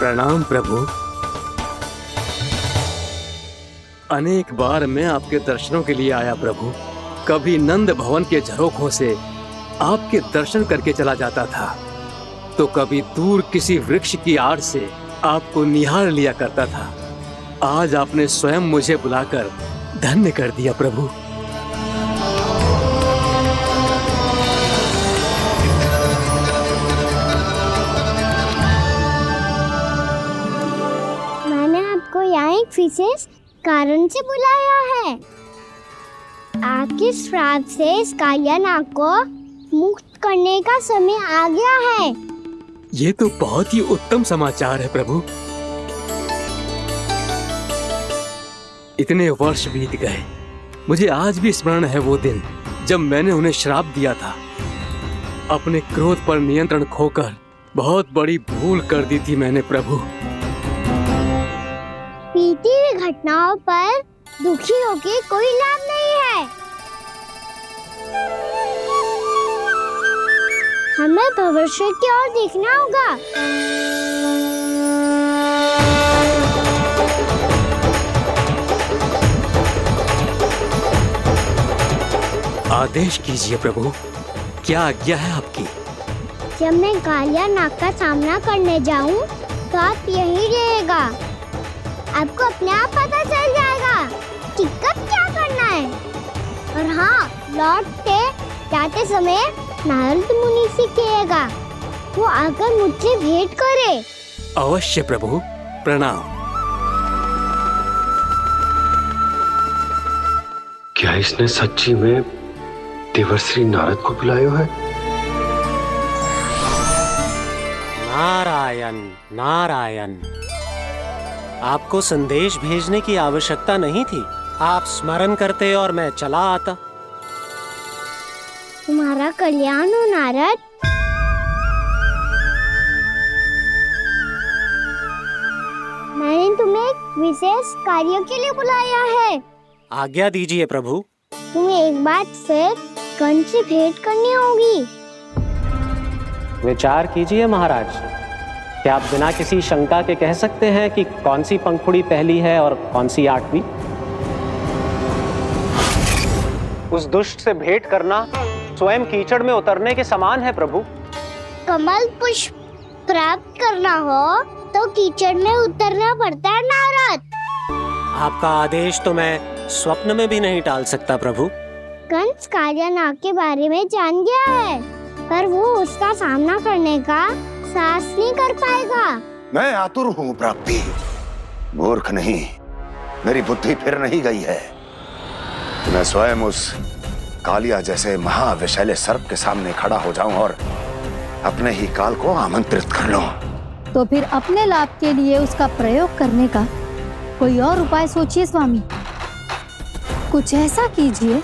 प्रणाम प्रभु। अनेक बार मैं आपके दर्शनों के लिए आया प्रभु। कभी नंद भवन के झरोखों से आपके दर्शन करके चला जाता था, तो कभी दूर किसी वृक्ष की आड़ से आपको निहार लिया करता था। आज आपने स्वयं मुझे बुलाकर धन्य कर दिया प्रभु। यहाँ एक विशेष कारण से बुलाया है। आपके श्राप से इस कालिया नाग को मुक्त करने का समय आ गया है। ये तो बहुत ही उत्तम समाचार है प्रभु। इतने वर्ष बीत गए, मुझे आज भी स्मरण है वो दिन जब मैंने उन्हें श्राप दिया था। अपने क्रोध पर नियंत्रण खोकर बहुत बड़ी भूल कर दी थी मैंने प्रभु। बीती हुई घटनाओं पर दुखी होके कोई लाभ नहीं है। हमें भविष्य की ओर देखना होगा। आदेश कीजिए प्रभु, क्या आज्ञा है आपकी? जब मैं कालिया नाग का सामना करने जाऊं, तो आप यहीं रहेगा। आपको अपने आप पता चल जाएगा कि कब क्या करना है। और हाँ, लौटते जाते समय नारद मुनि से कहिएगा, वो आकर मुझसे भेंट करे। अवश्य प्रभु, प्रणाम। क्या इसने सच्ची में देवर्षि नारद को बुलाया है? नारायण नारायण, आपको संदेश भेजने की आवश्यकता नहीं थी। आप स्मरण करते और मैं चला आता। तुम्हारा कल्याण हो नारद। मैंने तुम्हें एक विशेष कार्य के लिए बुलाया है। आज्ञा दीजिए प्रभु। तुम्हें एक बार फिर कंस से भेंट करनी होगी। विचार कीजिए महाराज। क्या आप बिना किसी शंका के कह सकते हैं कि कौन सी पंखुड़ी पहली है और कौन सी आठवीं? उस दुष्ट से भेंट करना स्वयं कीचड़ में उतरने के समान है प्रभु। कमल पुष्प प्राप्त करना हो तो कीचड़ में उतरना पड़ता है नारद। आपका आदेश तो मैं स्वप्न में भी नहीं टाल सकता प्रभु। कंस कालिया नाग के बारे में जान गया है, पर वो उसका सामना करने का साहस नहीं कर पाएगा। मैं आतुर हूँ प्राप्ति, मूर्ख नहीं। मेरी बुद्धि फिर नहीं गई है। मैं स्वयं उस कालिया जैसे महाविषैले सर्प के सामने खड़ा हो जाऊं और अपने ही काल को आमंत्रित कर लूं। तो फिर अपने लाभ के लिए उसका प्रयोग करने का कोई और उपाय सोचिए स्वामी। कुछ ऐसा कीजिए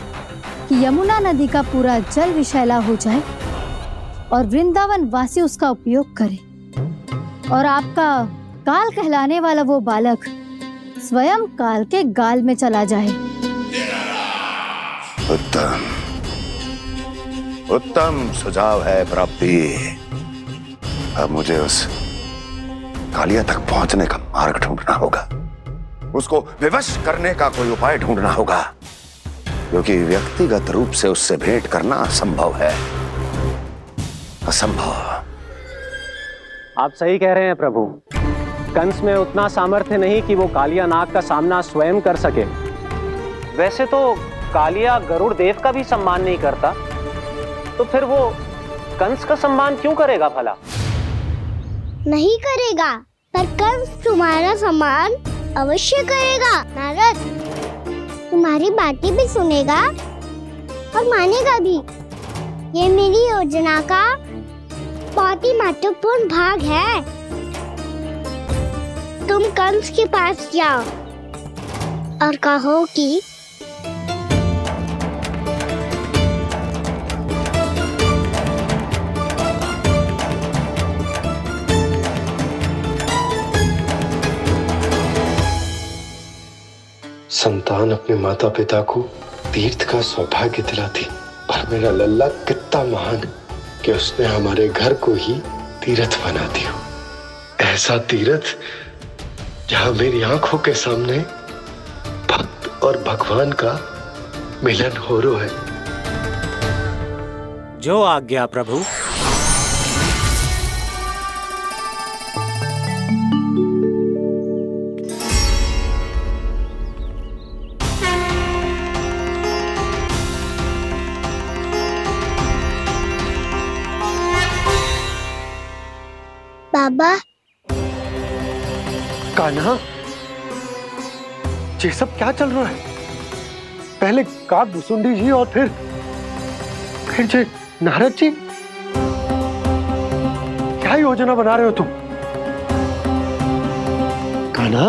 कि यमुना नदी का पूरा जल विषैला हो जाए और वृंदावन वासी उसका उपयोग करे, और आपका काल कहलाने वाला वो बालक स्वयं काल के गाल में चला जाए। उत्तम उत्तम सुझाव है प्राप्ति। अब मुझे उस कालिया तक पहुंचने का मार्ग ढूंढना होगा। उसको विवश करने का कोई उपाय ढूंढना होगा, क्योंकि व्यक्तिगत रूप से उससे भेंट करना असंभव है। असंभव। आप सही कह रहे हैं प्रभु। कंस में उतना सामर्थ्य नहीं कि वो कालिया नाग का सामना स्वयं कर सके। वैसे तो कालिया गरुड़ देव का भी सम्मान नहीं करता, तो फिर वो कंस का सम्मान क्यों करेगा भला? नहीं करेगा, पर कंस तुम्हारा सम्मान अवश्य करेगा नारद। तुम्हारी बातें भी सुनेगा और मानेगा भी। ये मेरी योजना का बहुत ही महत्वपूर्ण भाग है। तुम कंस के पास जाओ और कहो कि संतान अपने माता पिता को तीर्थ का सौभाग्य दिलाती, और मेरा लल्ला कितना महान कि उसने हमारे घर को ही तीर्थ बना दिया। ऐसा तीर्थ जहां मेरी आंखों के सामने भक्त और भगवान का मिलन हो रहा है। जो आज्ञा प्रभु। बाबा, कान्हा, ये सब क्या चल रहा है? पहले काग भुसुंडी जी और फिर जे नारद जी। क्या योजना बना रहे हो तुम? कान्हा,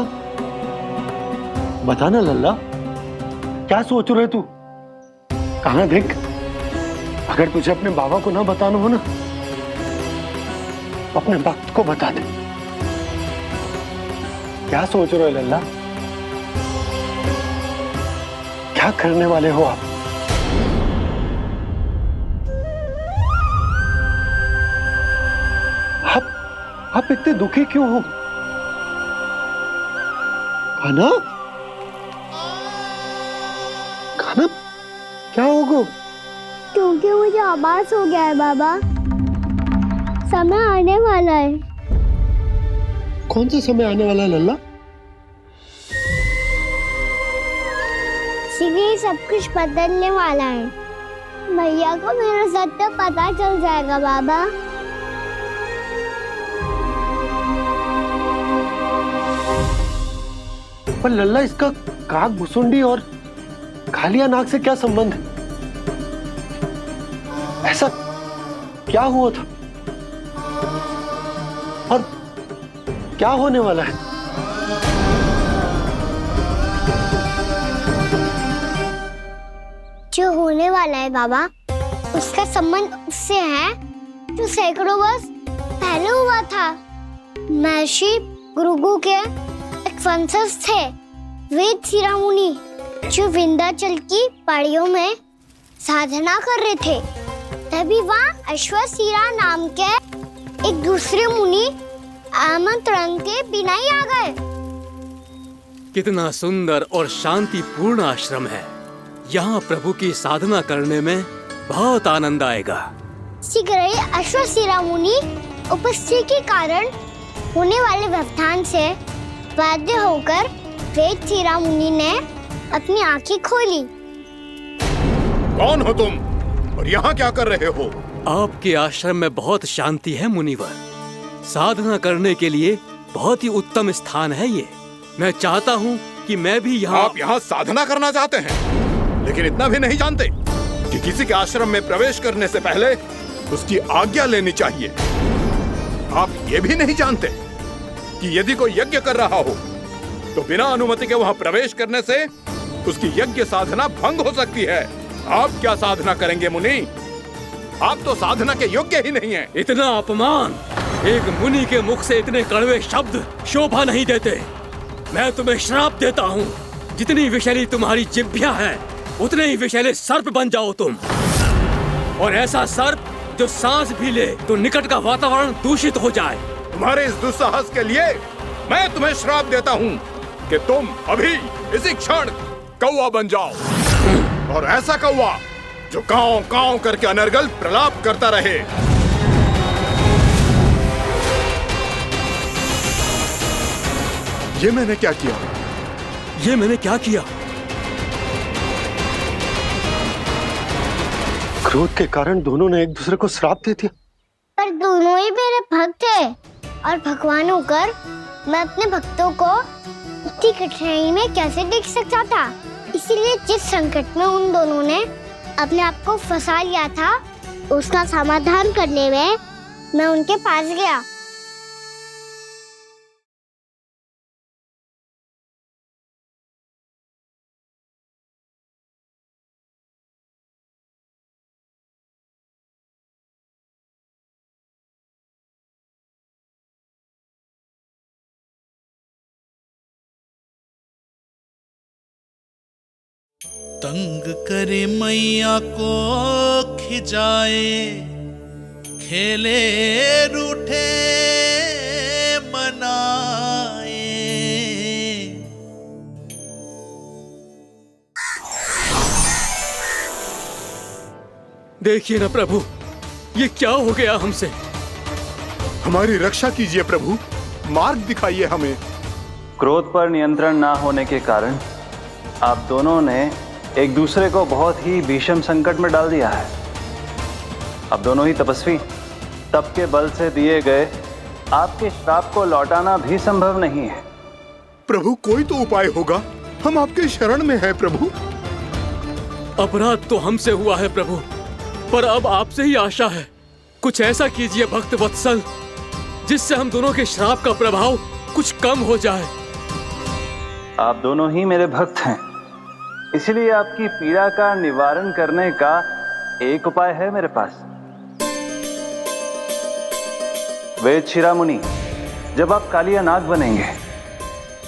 बताना लल्ला, क्या सोच रहे तू? कान्हा देख, अगर तुझे अपने बाबा को ना बताना हो ना, अपने भक्त को बता दे। क्या सोच रहे हो लल्ला? क्या करने वाले हो आप? आप इतने दुखी क्यों हो? कान्हा, कान्हा, क्या होगा? क्योंकि मुझे आभास हो गया है बाबा, समय आने वाला है। कौन सा समय आने वाला है लल्ला? शीघ्र सब कुछ बदलने वाला है। भैया को मेरा सत्य पता चल जाएगा बाबा। पर लल्ला, इसका काग भुसुंडी और कालिया नाग से क्या संबंध है? ऐसा क्या हुआ था और क्या होने वाला है? जो होने वाला है बाबा, उसका संबंध उससे है जो सैकड़ों वर्ष पहले हुआ था। महर्षि भृगु के एक वंशज थे वेद शिरोमणि, जो विंध्याचल की पहाड़ियों में साधना कर रहे थे। तभी वहाँ अश्वशिरा नाम के एक दूसरे मुनि आमंत्रण के बिना ही आ गए। कितना सुंदर और शांतिपूर्ण आश्रम है। यहाँ प्रभु की साधना करने में बहुत आनंद आएगा। शीघ्र ही अश्वशिरा मुनि उपस्थिति के कारण होने वाले व्यवधान से बाध्य होकर वेद शिरोमणि ने अपनी आंखें खोली। कौन हो तुम और यहाँ क्या कर रहे हो? आपके आश्रम में बहुत शांति है मुनिवर। साधना करने के लिए बहुत ही उत्तम स्थान है ये। मैं चाहता हूँ कि मैं भी यहाँ। आप यहाँ साधना करना चाहते हैं, लेकिन इतना भी नहीं जानते कि किसी के आश्रम में प्रवेश करने से पहले उसकी आज्ञा लेनी चाहिए। आप ये भी नहीं जानते कि यदि कोई यज्ञ कर रहा हो तो बिना अनुमति के वहाँ प्रवेश करने से उसकी यज्ञ साधना भंग हो सकती है। आप क्या साधना करेंगे मुनि? आप तो साधना के योग्य ही नहीं हैं। इतना अपमान! एक मुनि के मुख से इतने कड़वे शब्द शोभा नहीं देते। मैं तुम्हें श्राप देता हूँ, जितनी विषैली तुम्हारी जिह्वा है उतने ही विषैले सर्प बन जाओ तुम। और ऐसा सर्प जो सांस भी ले तो निकट का वातावरण दूषित हो जाए। तुम्हारे इस दुस्साहस के लिए मैं तुम्हें श्राप देता हूँ कि तुम अभी इसी क्षण कौवा बन जाओ, और ऐसा कौवा जो कांव कांव करके अनर्गल प्रलाप करता रहे। ये मैंने क्या किया? ये मैंने क्या किया? क्रोध के कारण दोनों ने एक दूसरे को श्राप दे दिया। पर दोनों ही मेरे भक्त थे, और भगवान होकर मैं अपने भक्तों को इतनी कठिनाई में कैसे देख सकता था। इसीलिए जिस संकट में उन दोनों ने अपने आप को फंसा लिया था, उसका समाधान करने में मैं उनके पास गया। तंग करे मैया को खिजाए, खेले रूठे मनाए। देखिए ना प्रभु, ये क्या हो गया हमसे। हमारी रक्षा कीजिए प्रभु, मार्ग दिखाइए हमें। क्रोध पर नियंत्रण ना होने के कारण आप दोनों ने एक दूसरे को बहुत ही भीषण संकट में डाल दिया है। आप दोनों ही तपस्वी, तप के बल से दिए गए आपके श्राप को लौटाना भी संभव नहीं है। प्रभु कोई तो उपाय होगा, हम आपके शरण में हैं प्रभु। अपराध तो हमसे हुआ है प्रभु, पर अब आपसे ही आशा है। कुछ ऐसा कीजिए भक्त वत्सल, जिससे हम दोनों के श्राप का प्रभाव कुछ कम हो जाए। आप दोनों ही मेरे भक्त हैं, इसलिए आपकी पीड़ा का निवारण करने का एक उपाय है मेरे पास। वेद शिरामुनि, जब आप कालिया नाग बनेंगे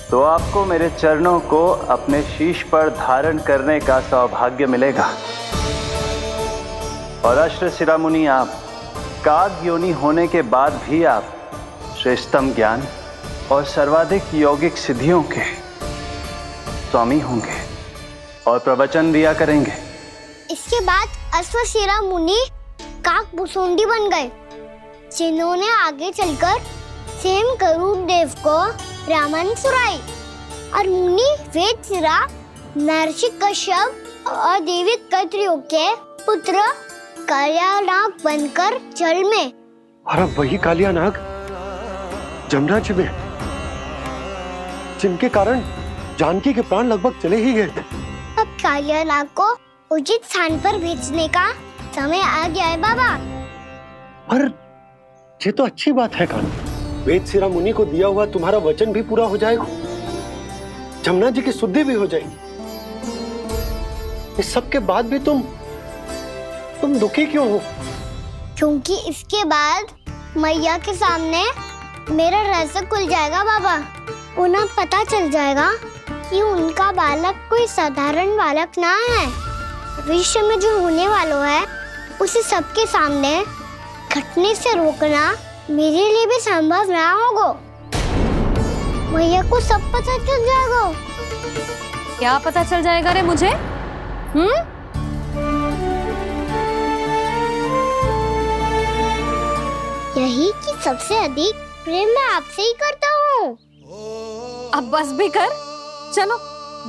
तो आपको मेरे चरणों को अपने शीश पर धारण करने का सौभाग्य मिलेगा। और अश्र शिरामुनि, आप काग योनि होने के बाद भी आप श्रेष्ठतम ज्ञान और सर्वाधिक यौगिक सिद्धियों के स्वामी होंगे और प्रवचन दिया करेंगे। इसके बाद अश्वशिरा मुनि काक भुसुंडी बन गए, जिन्होंने आगे चलकर सेम गरुड़ देव को रामायण सुनाई। और मुनि वेदशिरा महर्षि कश्यप और देवी कत्रियों के पुत्र कालिया नाग बनकर जल में। और अब वही कालिया नाग जमुना जी में, जिनके कारण जानकी के प्राण लगभग चले ही गए थे। अब कालिया नाग को उचित स्थान पर भेजने का समय आ गया है बाबा। पर ये तो अच्छी बात है कान्हा, वेद शिरा मुनि को दिया हुआ तुम्हारा वचन भी पूरा हो जाएगा, जमुना जी की शुद्धि भी हो जाएगी। इस सब के बाद भी तुम दुखी क्यों हो? क्योंकि इसके बाद मैया के सामने मेरा रहस्य खुल जाएगा बाबा। उन्हें पता चल जाएगा कि उनका बालक कोई साधारण बालक ना है। भविष्य में जो होने वाला है उसे सबके सामने घटने से रोकना मेरे लिए भी संभव ना होगा। मैया को सब पता चल जाएगा। क्या पता चल जाएगा रे मुझे? यही कि सबसे अधिक प्रेम मैं आपसे ही करता हूँ। अब बस भी कर, चलो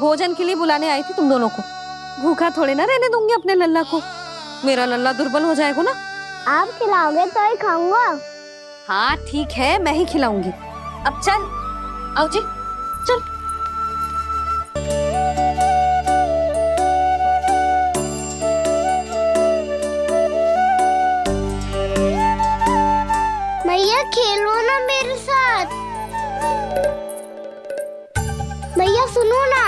भोजन के लिए बुलाने आई थी तुम दोनों को। भूखा थोड़े ना रहने दूंगी अपने लल्ला को, मेरा लल्ला दुर्बल हो जाएगा ना। आप खिलाओगे तो ही खाऊंगा। हाँ ठीक है, मैं ही खिलाऊंगी। अब चल, आओ जी, चल। मैया खेलो ना मेरे साथ। मैया सुनो ना,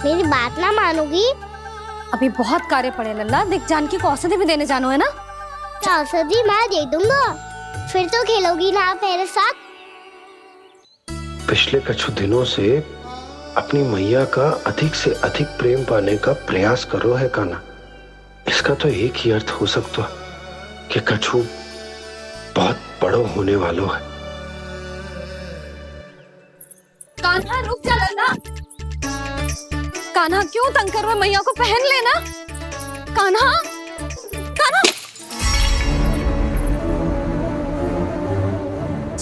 मेरी बात ना मानोगी? अभी बहुत कार्य पड़े लल्ला, देख जानकी को औषधि भी देने जानो है ना। औषधि मैं दे दूंगा, फिर तो खेलोगी ना आप मेरे साथ। पिछले कुछ दिनों से अपनी मैया का अधिक से अधिक प्रेम पाने का प्रयास करो है कान्हा। इसका तो एक ही अर्थ हो सकता कि कछु बहुत बड़ो होने वालों है। कान्हा रुक जा लल्ला। कान्हा क्यों तंग कर रहा है? मैया को पहन लेना। कान्हा, कान्हा,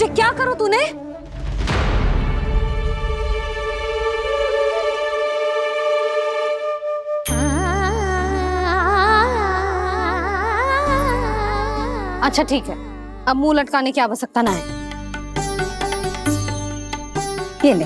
ये क्या करो तूने? अच्छा ठीक है, अब मुंह लटकाने की आवश्यकता ना है। ये ले।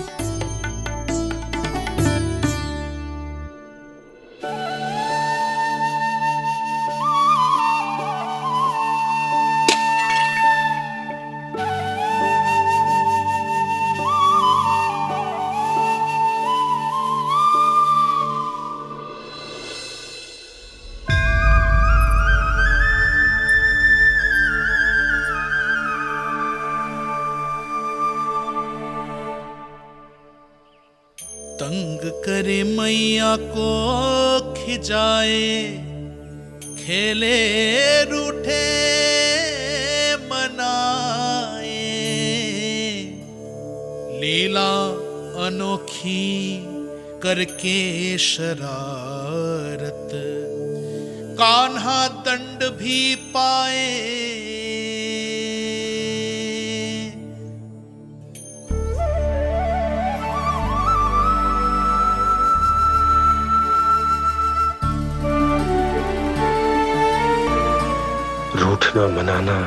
तंग करे मैया को खिजाए, खेले रूठे मनाए, लीला अनोखी करके शरारत, कान्हा दंड भी पाए। रूठना मनाना,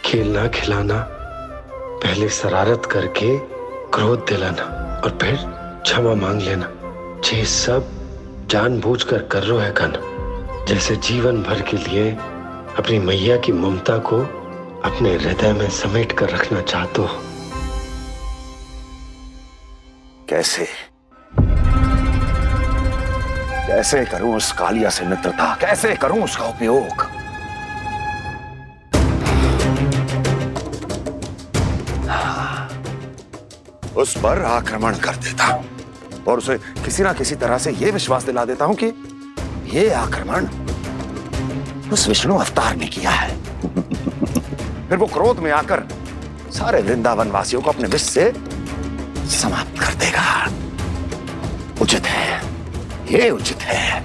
खेलना खिलाना, पहले शरारत करके क्रोध दिलाना और फिर क्षमा मांग लेना, ये सब जानबूझकर कर रहे है कान्हा। जैसे जीवन भर के लिए अपनी मैया की ममता को अपने हृदय में समेट कर रखना चाहते हो। कैसे कैसे करूं उस कालिया से मित्रता, कैसे करूं उसका उपयोग? उस पर आक्रमण कर देता हूं और उसे किसी ना किसी तरह से यह विश्वास दिला देता हूं कि यह आक्रमण उस विष्णु अवतार ने किया है। फिर वो क्रोध में आकर सारे वृंदावन वासियों को अपने विष से समाप्त कर देगा। उचित है, ये उचित है।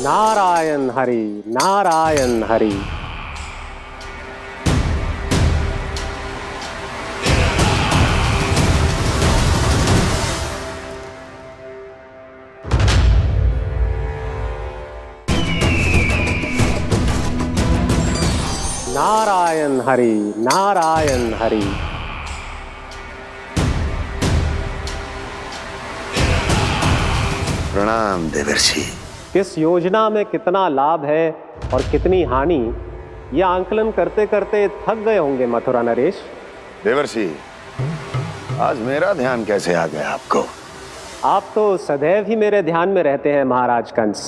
नारायण हरि, नारायण हरि। नारायण हरि, नारायण हरि। प्रणाम देवर्षि। किस योजना में कितना लाभ है और कितनी हानि, यह आंकलन करते करते थक गए होंगे मथुरा नरेश। देवर्षि, आज मेरा ध्यान कैसे आ गया आपको? आप तो सदैव ही मेरे ध्यान में रहते हैं महाराज कंस।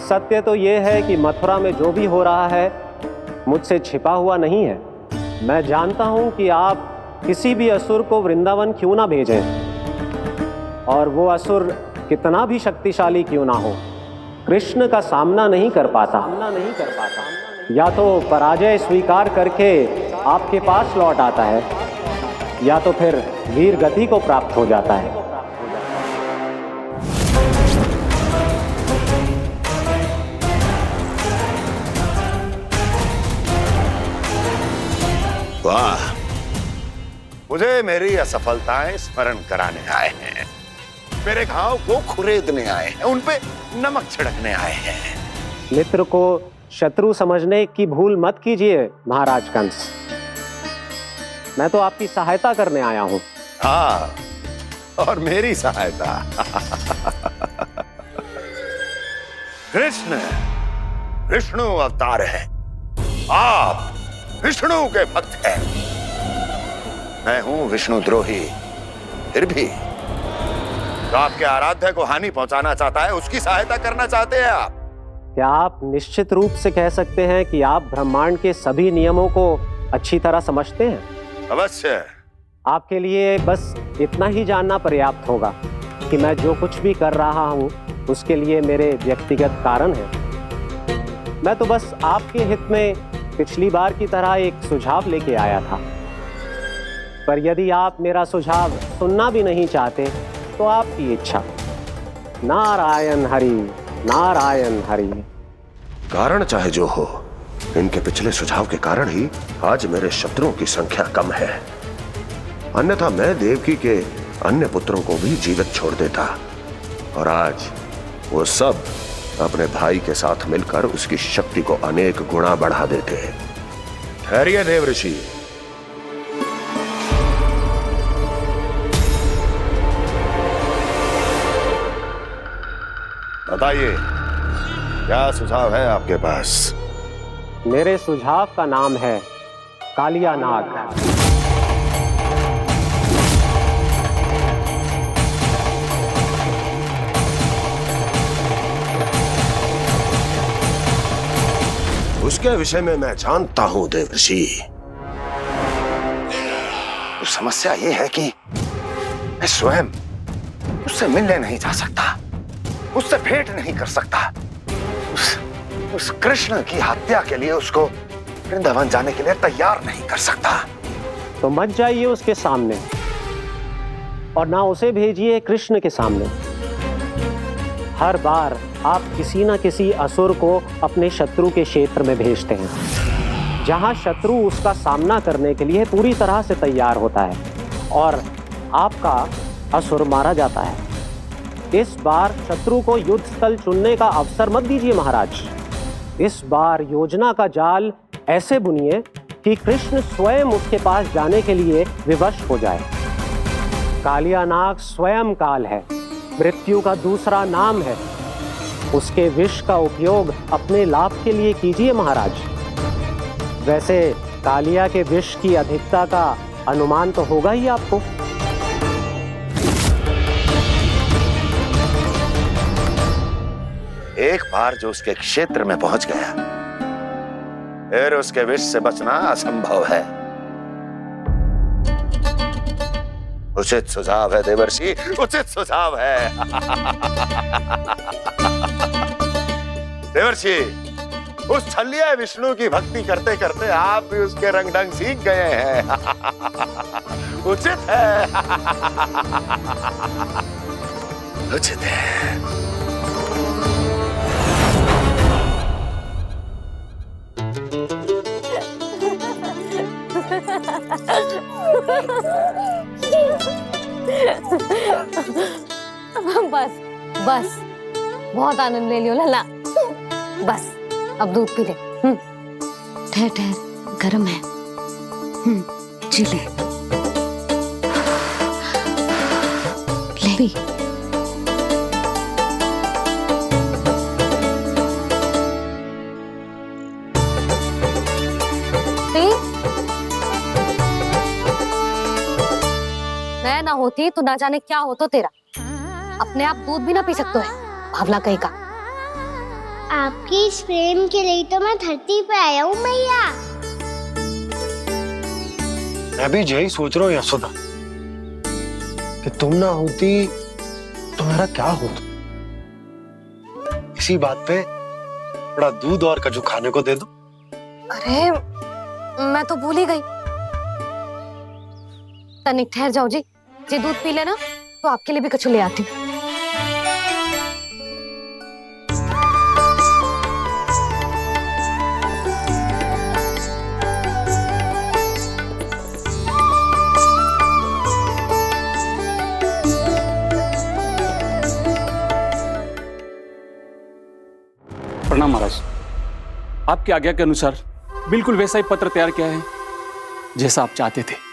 सत्य तो यह है कि मथुरा में जो भी हो रहा है मुझसे छिपा हुआ नहीं है। मैं जानता हूं कि आप किसी भी असुर को वृंदावन क्यों ना भेजें, और वो असुर कितना भी शक्तिशाली क्यों ना हो, कृष्ण का सामना नहीं कर पाता। या तो पराजय स्वीकार करके आपके पास लौट आता है, या तो फिर वीर गति को प्राप्त हो जाता है। वाह, मुझे मेरी असफलताएं स्मरण कराने आए हैं, मेरे घाव को खुरेदने आए हैं, उन पे नमक छिड़कने आए हैं। मित्र को शत्रु समझने की भूल मत कीजिए महाराज कंस। मैं तो आपकी सहायता करने आया हूं। हाँ, और मेरी सहायता। कृष्ण विष्णु अवतार है, आप विष्णु के भक्त हैं। मैं हूं विष्णु द्रोही, फिर भी तो आपके आराध्य को हानि पहुंचाना चाहता है, उसकी सहायता करना चाहते हैं आप। क्या आप निश्चित रूप से कह सकते हैं कि आप ब्रह्मांड के सभी नियमों को अच्छी तरह समझते हैं? अवश्य। आपके लिए बस इतना ही जानना पर्याप्त होगा कि मैं जो कुछ भी कर रहा हूं उसके लिए मेरे व्यक्तिगत कारण हैं। मैं तो बस आपके हित में पिछली बार की तरह एक सुझाव लेके आया था, पर यदि आप मेरा सुझाव सुनना भी नहीं चाहते तो आपकी इच्छा। नारायण हरि, नारायण हरि। कारण चाहे जो हो, इनके पिछले सुझाव के कारण ही आज मेरे शत्रुओं की संख्या कम है। अन्यथा मैं देवकी के अन्य पुत्रों को भी जीवित छोड़ देता, और आज वो सब अपने भाई के साथ मिलकर उसकी शक्ति को अनेक गुना बढ़ा देते। ठहरिए देवऋषि। बताइए, क्या सुझाव है आपके पास? मेरे सुझाव का नाम है कालिया नाग। उसके विषय में मैं जानता हूं देवर्षि। तो समस्या यह है कि मैं स्वयं उससे मिलने नहीं जा सकता, उससे भेंट नहीं कर सकता। उस कृष्ण की हत्या के लिए उसको वृंदावन जाने के लिए तैयार नहीं कर सकता। तो मत जाइए उसके सामने, और ना उसे भेजिए कृष्ण के सामने। हर बार आप किसी न किसी असुर को अपने शत्रु के क्षेत्र में भेजते हैं, जहां शत्रु उसका सामना करने के लिए पूरी तरह से तैयार होता है और आपका असुर मारा जाता है। इस बार शत्रु को युद्ध स्थल चुनने का अवसर मत दीजिए महाराज। इस बार योजना का जाल ऐसे बुनिए कि कृष्ण स्वयं उसके पास जाने के लिए विवश हो जाए। कालिया नाग स्वयं काल है, मृत्यु का दूसरा नाम है। उसके विष का उपयोग अपने लाभ के लिए कीजिए महाराज। वैसे कालिया के विष की अधिकता का अनुमान तो होगा ही आपको। एक बार जो उसके क्षेत्र में पहुंच गया, फिर उसके विष से बचना असंभव है। उचित सुझाव है देवर्षि, उचित सुझाव है। देवर्षि, उस छलिया विष्णु की भक्ति करते करते आप भी उसके रंग ढंग सीख गए हैं। उचित है, उचित है। बस बस, बहुत आनंद ले लियो लल्ला। बस अब दूध पी ले। ठहर ठहर, गर्म है। जी ले ले पी। मैं ना होती तो ना जाने क्या हो तो तेरा। अपने आप दूध भी ना पी सकते है, भावला कहीं का। आपकी इस प्रेम के लिए तो मैं धरती पे आया हूँ मैया। मैं भी यही सोच रहा हूँ यशोदा कि तुम ना होती तो मेरा क्या होता। इसी बात पे थोड़ा दूध और कजू खाने को दे दो। अरे मैं तो भूल ही गई। तनिक ठहर जाओ जी, दूध पी लेना तो आपके लिए भी कछु ले आती हूँ। प्रणाम महाराज। आपकी आज्ञा के अनुसार बिल्कुल वैसा ही पत्र तैयार किया है जैसा आप चाहते थे।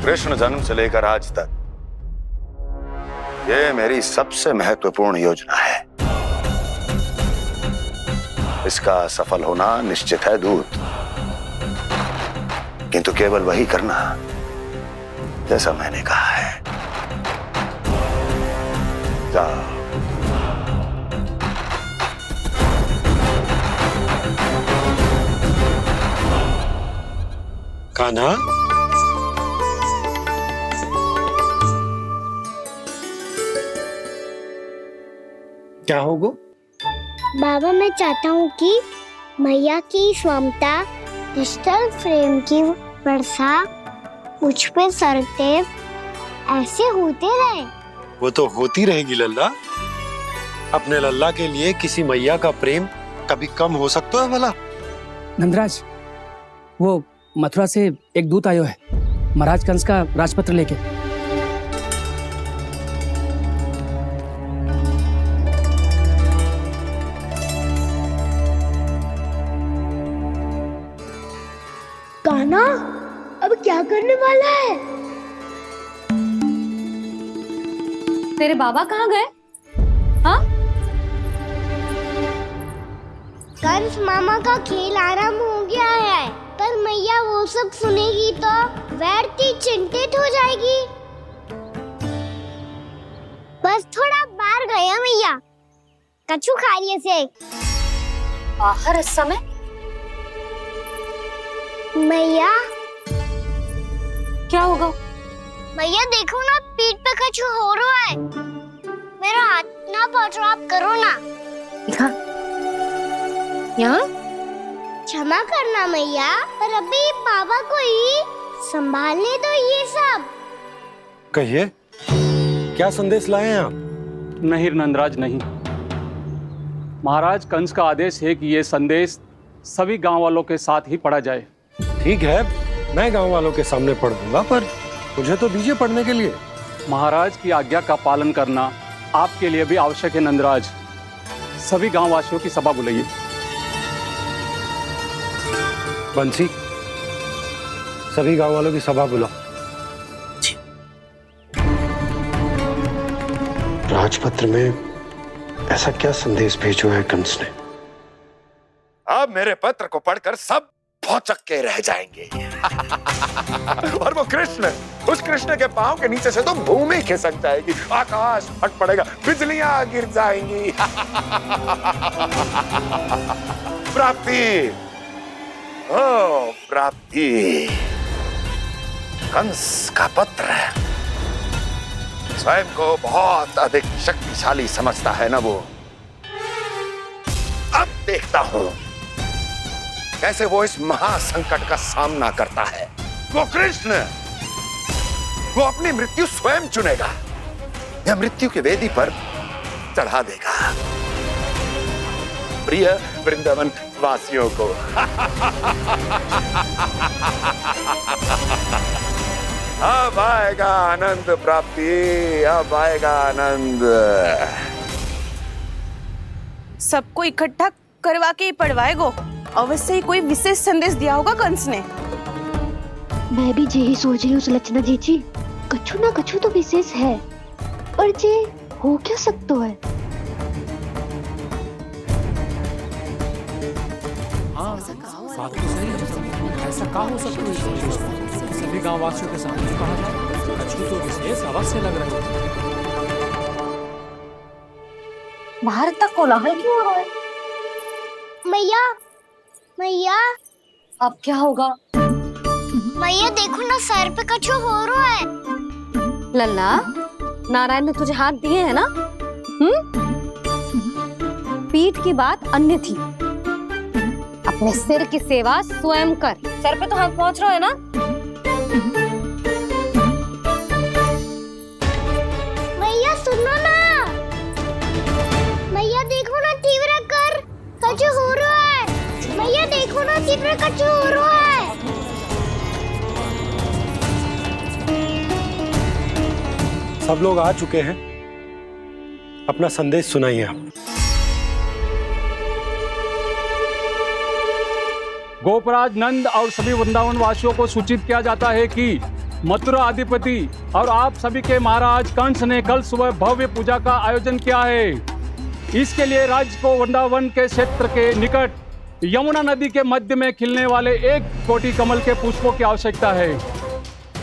कृष्ण जन्म से लेकर आज तक ये मेरी सबसे महत्वपूर्ण योजना है। इसका सफल होना निश्चित है दूत, किंतु केवल वही करना जैसा मैंने कहा है। जाओ। कान्हा, क्या होगा? बाबा मैं चाहता हूँ कि मैया की ममता क्रिस्टल फ्रेम की वर्षा मुझ पे सरते ऐसे होते रहे। वो तो होती रहेगी लल्ला। अपने लल्ला के लिए किसी मैया का प्रेम कभी कम हो सकता है भला? नंदराज, वो मथुरा से एक दूत आयो है महाराज कंस का राजपत्र लेके। कान्हा, अब क्या करने वाला है? तेरे बाबा कहाँ गए? हाँ? कंस मामा का खेल आरंभ हो गया है, पर मैया वो सब सुनेगी तो व्यर्थ चिंतित हो जाएगी। बस थोड़ा बाहर गया मैया, कछु खा लिये से। बाहर इस समय? मैया क्या होगा? मैया देखो ना, पीठ पे कछु हो रहा है। मेरा हाथ ना पकड़ो, आप करो ना। दिखा यहाँ। क्षमा करना मैया, पर अभी बाबा को ही संभालने दो ये सब। कहिए, क्या संदेश लाए हैं आप? नहीं नंदराज, नहीं। महाराज कंस का आदेश है कि ये संदेश सभी गांव वालों के साथ ही पढ़ा जाए। ठीक है, मैं गांव वालों के सामने पढ़ दूंगा, पर मुझे तो दीजिए पढ़ने के लिए। महाराज की आज्ञा का पालन करना आपके लिए भी आवश्यक है नंदराज। सभी गांववासियों की सभा बुलाइए। बंसी, सभी गांव वालों की सभा बुलाओ। राजपत्र में ऐसा क्या संदेश भेजो है कंस ने? अब मेरे पत्र को पढ़कर सब भौचक के रह जाएंगे। और वो कृष्ण, उस कृष्ण के पांव के नीचे से तो भूमि खिसक जाएगी, आकाश फट पड़ेगा, बिजलियां गिर जाएंगी। प्राप्ति, ओ प्राप्ति, कंस का पत्र। स्वयं को बहुत अधिक शक्तिशाली समझता है ना वो। अब देखता हूं कैसे वो इस महासंकट का सामना करता है। वो कृष्ण, वो अपनी मृत्यु स्वयं चुनेगा या मृत्यु की वेदी पर चढ़ा देगा प्रिय वृंदावन वासियों को। अब आएगा आनंद प्राप्ति, अब आएगा आनंद। सबको इकट्ठा करवा के ही पढ़वाएगो। अवश्य ही कोई विशेष संदेश दिया होगा कंस ने। मैं भी यही सोच रही हूँ सुलक्षणा जीजी, कछु ना कछु तो विशेष है, पर जे हो क्या सकता है? ऐसा क्या हो सकता है? सभी गांववासियों के सामने कहा जाए, कछु तो विशेष अवश्य लग रहा है। बाहर इतना कोलाहल क्यों हो रहा है? मैया, मैया, अब क्या होगा? मैया देखो ना, सर पे कछु हो रहा है। लल्ला, नारायण ने तुझे हाथ दिए हैं ना? पीठ की बात अन्य थी, अपने सिर की सेवा स्वयं कर। सर पे तो हाथ पहुंच रहा है ना? मैया सुनो ना, मैया देखो ना, तीव्र कर कछु हो रहा है। मैया देखो ना, तीव्र कछु हो रहा है। सब लोग आ चुके हैं, अपना संदेश सुनाइए आप। गोपराज नंद और सभी वृंदावन वासियों को सूचित किया जाता है कि मथुरा अधिपति और आप सभी के महाराज कंस ने कल सुबह भव्य पूजा का आयोजन किया है। इसके लिए राज्य को वृंदावन के क्षेत्र के निकट यमुना नदी के मध्य में खिलने वाले 1 कोटि कमल के पुष्पों की आवश्यकता है।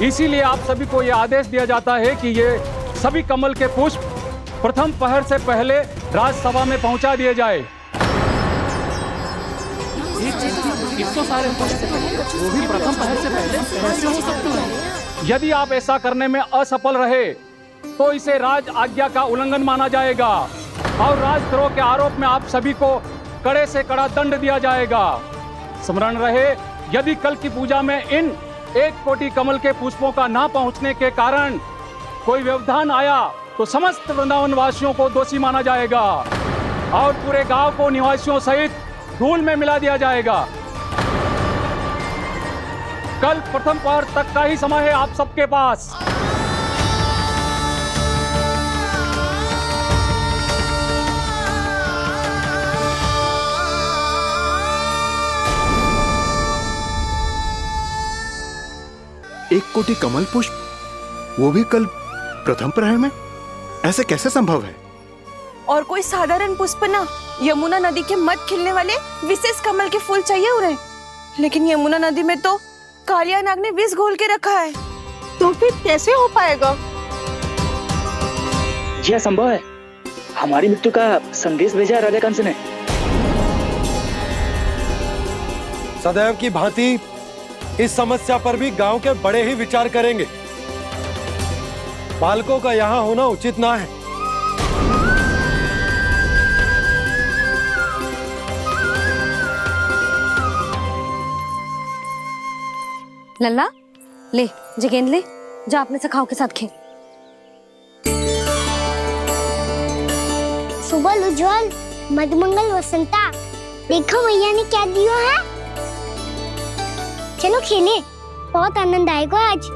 इसीलिए आप सभी को यह आदेश दिया जाता है कि ये सभी कमल के पुष्प प्रथम पहर से पहले राजसभा में पहुंचा दिए जाए। तो सारे वो भी प्रथम पहर से पहले कैसे हो सकते हैं? यदि आप ऐसा करने में असफल रहे तो इसे राज आज्ञा का उल्लंघन माना जाएगा और राजद्रोह के आरोप में आप सभी को कड़े से कड़ा दंड दिया जाएगा। स्मरण रहे, यदि कल की पूजा में इन 1 कोटि कमल के पुष्पों का ना पहुंचने के कारण कोई व्यवधान आया तो समस्त वृंदावन वासियों को दोषी माना जाएगा और पूरे गांव को निवासियों सहित धूल में मिला दिया जाएगा। कल प्रथम पहर तक का ही समय है आप सबके पास। एक कोटि कमल पुष्प, वो भी कल प्रथम प्रहर में? ऐसे कैसे संभव है? और कोई साधारण पुष्प ना, यमुना नदी के मध्य खिलने वाले विशेष कमल के फूल चाहिए उन्हें। लेकिन यमुना नदी में तो कालिया नाग ने विष घोल के रखा है, तो फिर कैसे हो पाएगा? यह असंभव है। हमारी मृत्यु का संदेश भेजा है राजा कंस ने। सदैव की भांति इस समस्या पर भी गांव के बड़े ही विचार करेंगे। बालकों का यहाँ होना उचित ना है। लल्ला ले जे गेंद ले, जा अपने सखाओं के साथ खेल। सुबह उज्जवल, मधुमंगल, वसंता, देखो भैया ने क्या दिया है। चलो खेले, बहुत आनंद आएगा आज।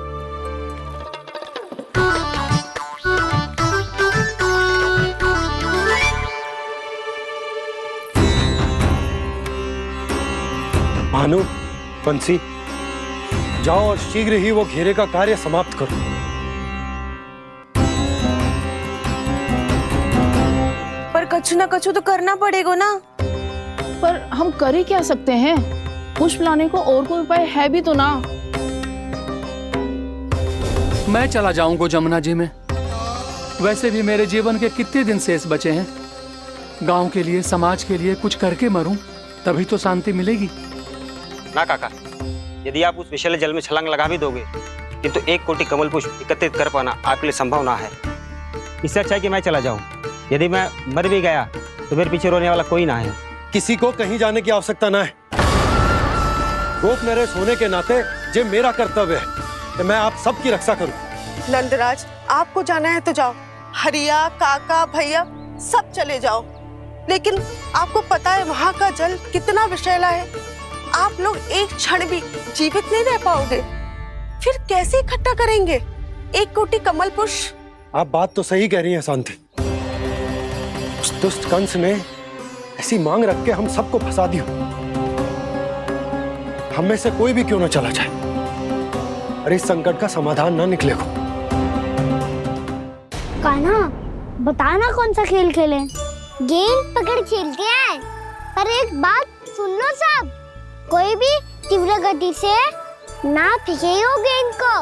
भानु, बंसी, जाओ और शीघ्र ही वो घेरे का कार्य समाप्त करो। पर कछु ना कछु तो करना पड़ेगा ना। पर हम कर ही क्या सकते हैं? पुष्प लाने को और कोई उपाय है भी तो ना। मैं चला जाऊंगा जमुना जी में। वैसे भी मेरे जीवन के कितने दिन शेष बचे हैं। गांव के लिए, समाज के लिए कुछ करके मरूं, तभी तो शांति मिलेगी। ना काका, यदि आप उस विषैले जल में छलांग लगा भी दोगे, किंतु 1 कोटि कमल पुष्प एकत्रित कर पाना आपके लिए संभव ना है। इससे अच्छा है कि मैं चला जाऊं। यदि मैं मर भी गया तो मेरे पीछे रोने वाला कोई ना है। किसी को कहीं जाने की आवश्यकता ना है। गोप नरेश होने के नाते ये मेरा कर्तव्य है कि मैं आप सबकी रक्षा करूं। नंदराज, आपको जाना है तो जाओ। हरिया, काका, भैया सब चले जाओ। लेकिन आपको पता है वहाँ का जल कितना विषैला है। आप लोग एक क्षण भी जीवित नहीं रह पाओगे। फिर कैसे इकट्ठा करेंगे 1 कोटि कमल पुष्प? आप बात तो सही कह रही हैं शांति। उस दुष्ट कंस ने ऐसी मांग रख के हम सबको फंसा दिया। हम में से कोई भी क्यों ना चला जाए और इस संकट का समाधान ना निकले को। कान्हा, बताना कौन सा खेल खेले? गेंद पकड़ खेलते हैं, पर एक बात सुन लो सब, कोई भी तीव्र गति से ना फेंकेगा गेंद को।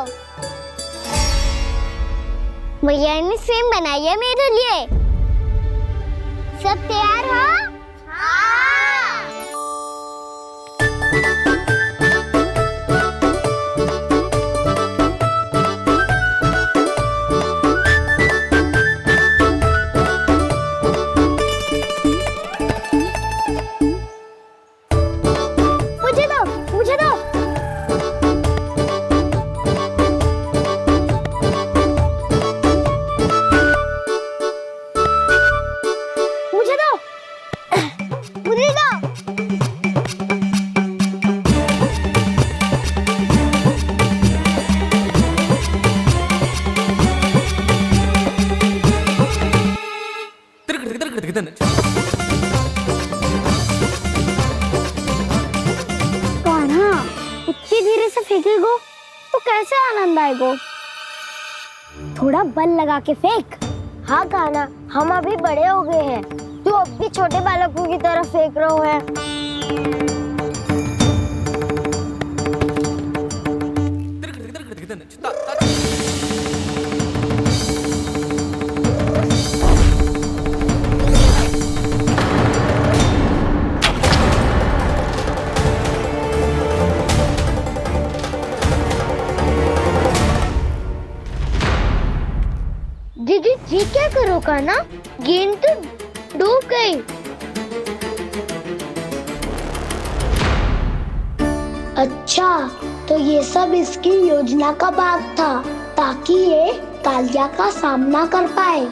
भैया ने स्वयं बनाई है मेरे लिए। सब तैयार हो? मुझे दो। इतनी धीरे से फेंकेगो तो कैसे आनंद आएगो? थोड़ा बल लगा के फेंक। हाँ कान्हा, हम अभी बड़े हो गए हैं, तू अब भी छोटे बालकों की तरह फेंक रहा है। दीदी जी क्या करो कान्हा? गेंद तो डूब गई। अच्छा, तो ये सब इसकी योजना का भाग था ताकि ये कालिया का सामना कर पाए।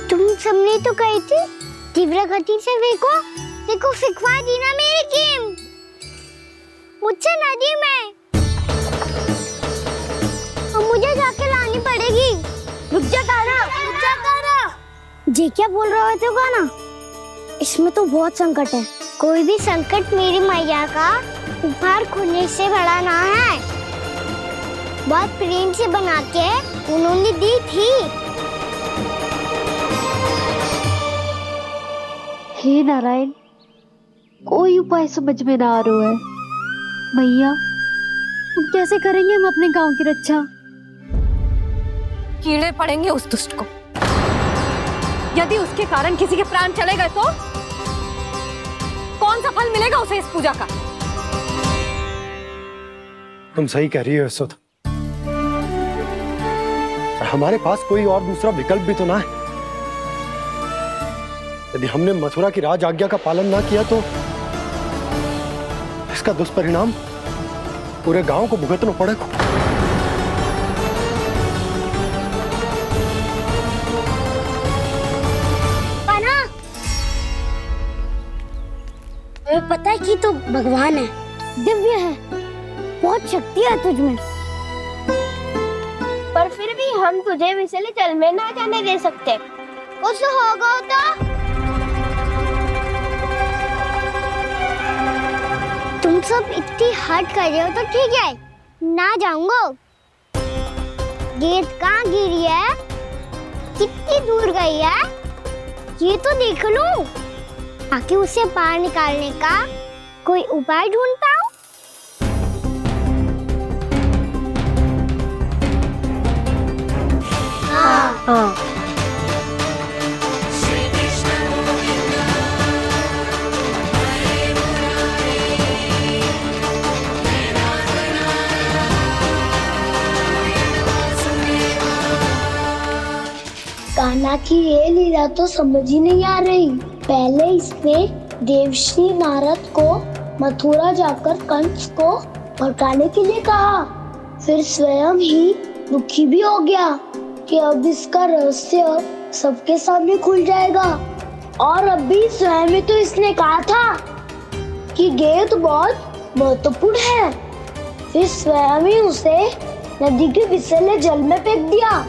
तुम सबने तो कही थी तीव्र गति से फेंको। देखो सिखवा दी ना मेरी गेम। मुझसे नदी में और मुझे जाके लानी पड़ेगी। रुक जा कान्हा, रुक जा कान्हा। जी क्या बोल रहे थे कान्हा? इसमें तो बहुत संकट है। कोई भी संकट मेरी मैया का उपहार खोने से बड़ा ना है। बहुत प्रेम से बना के उन्होंने दी थी। हे नारायण, कोई उपाय समझ में ना आ रहा है। भैया अब कैसे करेंगे हम अपने गांव की रक्षा? कीड़े पड़ेंगे उस दुष्ट को। यदि उसके कारण किसी के प्राण चले गए तो कौन सा फल मिलेगा उसे इस पूजा का? तुम सही कह रही हो सुध। हमारे पास कोई और दूसरा विकल्प भी तो ना है। यदि हमने मथुरा की राज आज्ञा का पालन ना किया तो इसका दुष्परिणाम पूरे गांव को भुगतना पड़ेगा। कान्हा, हमें पता है कि तू भगवान है, दिव्य है, बहुत शक्ति है तुझमें, पर फिर भी हम तुझे विषैले जल में ना जाने दे सकते। कुछ होगा तो तुम सब इतनी हट कर रहे हो तो ठीक है, ना जाऊंगा। गेंद कहाँ गिरी है, कितनी दूर गई है, ये तो देख लूं, ताकि उसे बाहर निकालने का कोई उपाय ढूंढ पाऊं। हाँ। कान्हा की ये लीला तो समझ ही नहीं आ रही। पहले इसने देवश्री नारद को मथुरा जाकर कंस को भड़काने के लिए कहा, फिर स्वयं ही दुखी भी हो गया कि अब इसका रहस्य सबके सामने खुल जाएगा। और अभी स्वयं ही तो इसने कहा था कि गेंद बहुत महत्वपूर्ण है, फिर स्वयं ही उसे नदी के विषैले जल में फेंक दिया।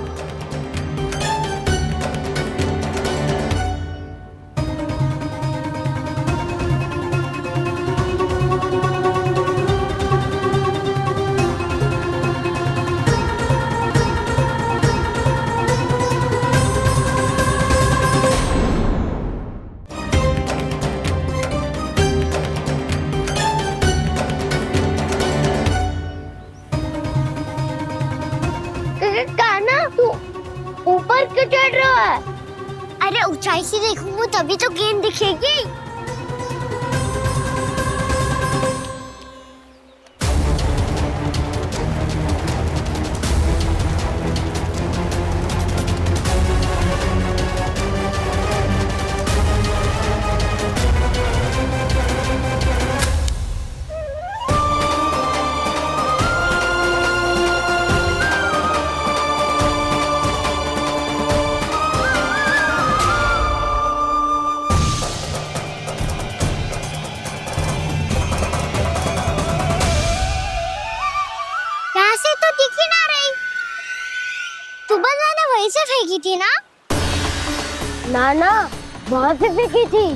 ऊपर क्यों चढ़ रहा है? अरे ऊंचाई से देखूंगा तभी तो गेंद दिखेगी। वहीं से फेंकी थी ना? ना वहाँ से फेंकी थी।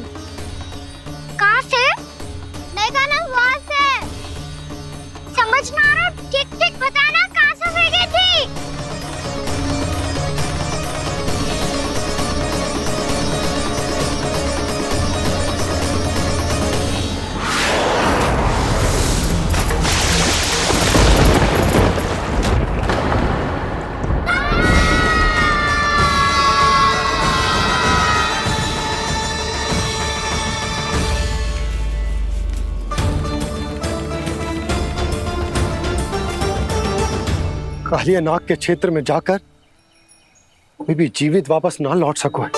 कहाँ से? नहीं कहना वहाँ से। समझ ना आ रहा, ठीक बताना कहाँ से फेंकी थी? कालिया नाग के क्षेत्र में जाकर कोई भी जीवित वापस ना लौट सको है।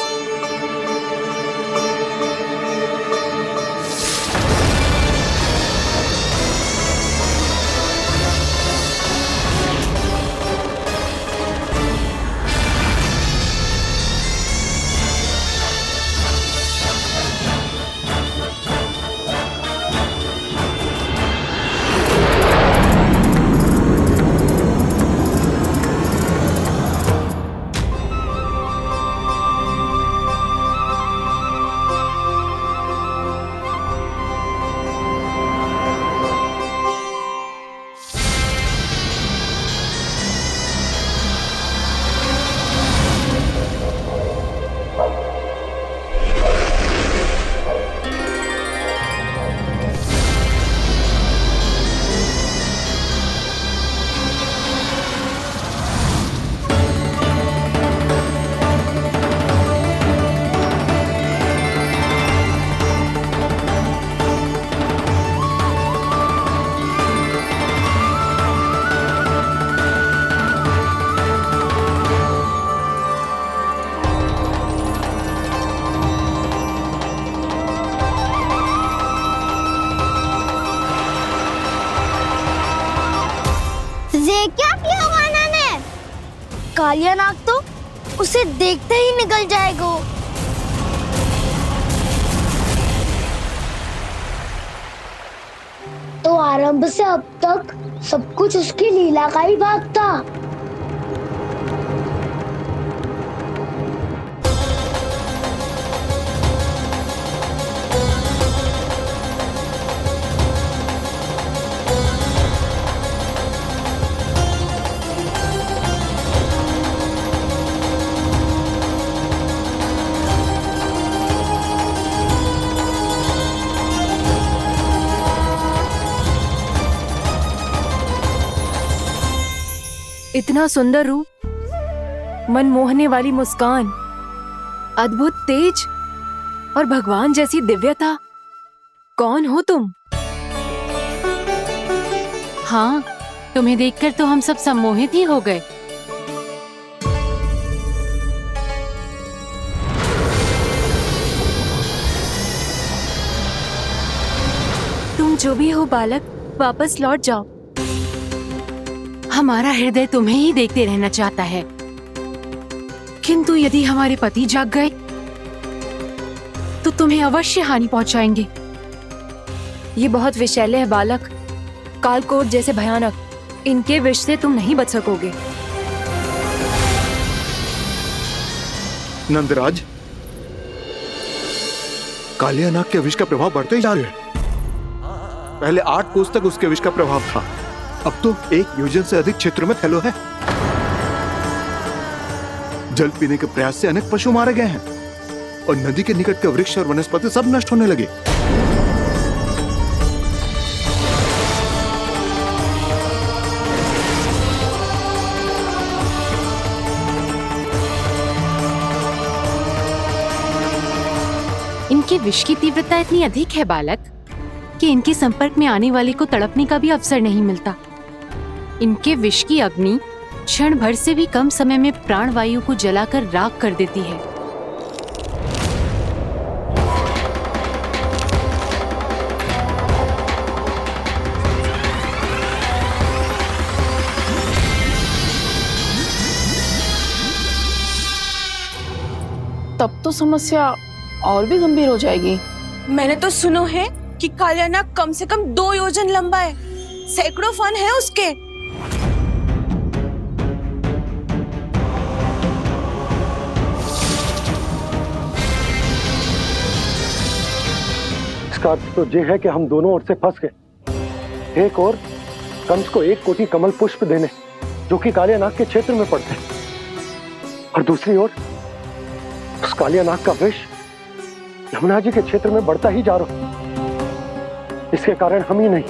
कालिया नाग तो उसे देखते ही निकल जाएगा। तो आरंभ से अब तक सब कुछ उसकी लीला का ही भाग था। इतना सुंदर रूप, मन मोहने वाली मुस्कान, अद्भुत तेज और भगवान जैसी दिव्यता। कौन हो तुम? हाँ, तुम्हें देखकर तो हम सब सम्मोहित ही हो गए। तुम जो भी हो बालक, वापस लौट जाओ। हमारा हृदय तुम्हें ही देखते रहना चाहता है, किंतु यदि हमारे पति जाग गए तो तुम्हें अवश्य हानि पहुंचाएंगे। ये बहुत विषैले है बालक, कालकोट जैसे भयानक, इनके विष से तुम नहीं बच सकोगे। नंदराज, कालिया नाग के विष का प्रभाव बढ़ते ही जा रहा है। पहले 8 कोस तक उसके विष का प्रभाव था, अब तो 1 योजन से अधिक क्षेत्र में फैलो है। जल पीने के प्रयास से अनेक पशु मारे गए हैं और नदी के निकट के वृक्ष और वनस्पति सब नष्ट होने लगे। इनके विष की तीव्रता इतनी अधिक है बालक कि इनके संपर्क में आने वाले को तड़पने का भी अवसर नहीं मिलता। इनके विष की अग्नि क्षण भर से भी कम समय में प्राण वायु को जलाकर राख कर देती है। तब तो समस्या और भी गंभीर हो जाएगी। मैंने तो सुनो है कि कालिया नाग कम से कम 2 योजन लंबा है, सैकड़ों फन है उसके। इसका अर्थ तो ये है कि हम दोनों ओर से फंस गए। एक और कंस को 1 कोटि कमल पुष्प देने जो कि कालिया नाग के क्षेत्र में पड़ते हैं, और दूसरी ओर उस कालिया नाग का विष यमुना जी के क्षेत्र में बढ़ता ही जा रहा। इसके कारण हम ही नहीं,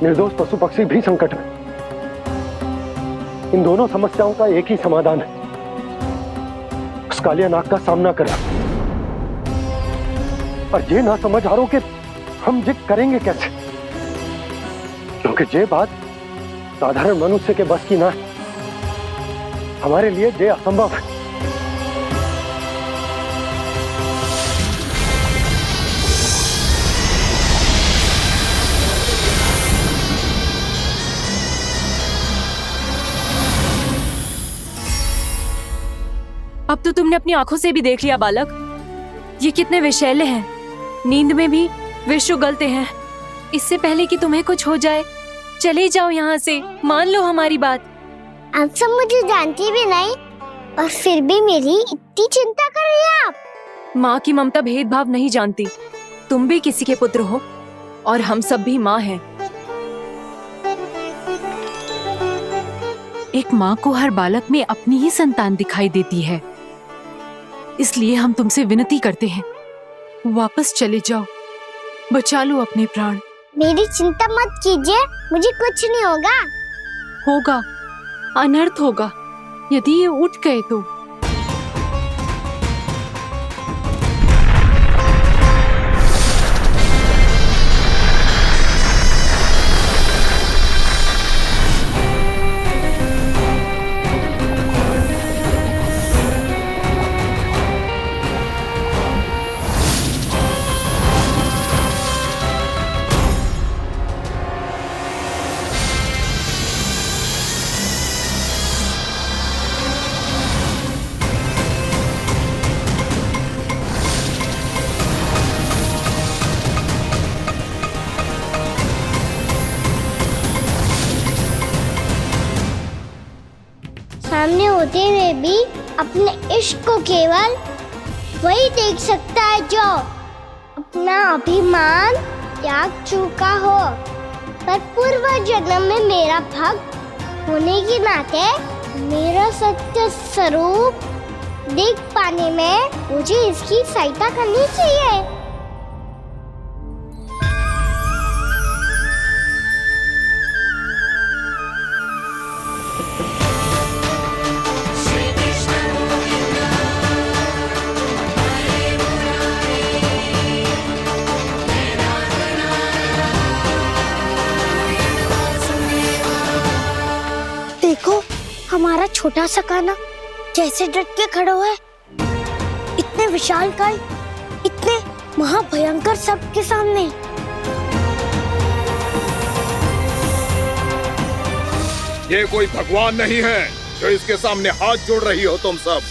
निर्दोष पशु पक्षी भी संकट में। इन दोनों समस्याओं का एक ही समाधान है, उस कालिया नाग का सामना करना। और ये ना समझ आ रहा कि हम ये करेंगे कैसे, क्योंकि ये बात साधारण मनुष्य के बस की ना है। हमारे लिए ये असंभव है। अब तो तुमने अपनी आंखों से भी देख लिया बालक, ये कितने विषैले हैं। नींद में भी विष उगलते हैं। इससे पहले कि तुम्हें कुछ हो जाए, चले जाओ यहाँ से, मान लो हमारी बात। आप सब मुझे जानती भी नहीं और फिर भी मेरी इतनी चिंता कर रही हैं आप। माँ की ममता भेदभाव नहीं जानती। तुम भी किसी के पुत्र हो और हम सब भी माँ हैं। एक माँ को हर बालक में अपनी ही संतान दिखाई देती है, इसलिए हम तुमसे विनती करते हैं, वापस चले जाओ, बचा लो अपने प्राण। मेरी चिंता मत कीजिए, मुझे कुछ नहीं होगा। होगा, अनर्थ होगा यदि ये उठ गए तो। अपने इश्क को केवल वही देख सकता है जो अपना अभिमान त्याग चुका हो। पर पूर्व जन्म में मेरा भक्त होने के नाते मेरा सत्य स्वरूप देख पाने में मुझे इसकी सहायता करनी चाहिए। देखो हमारा छोटा सा कान्हा कैसे डट के खड़ा हुआ है, इतने विशालकाय, इतने महाभयंकर सबके सामने। ये कोई भगवान नहीं है जो इसके सामने हाथ जोड़ रही हो तुम सब।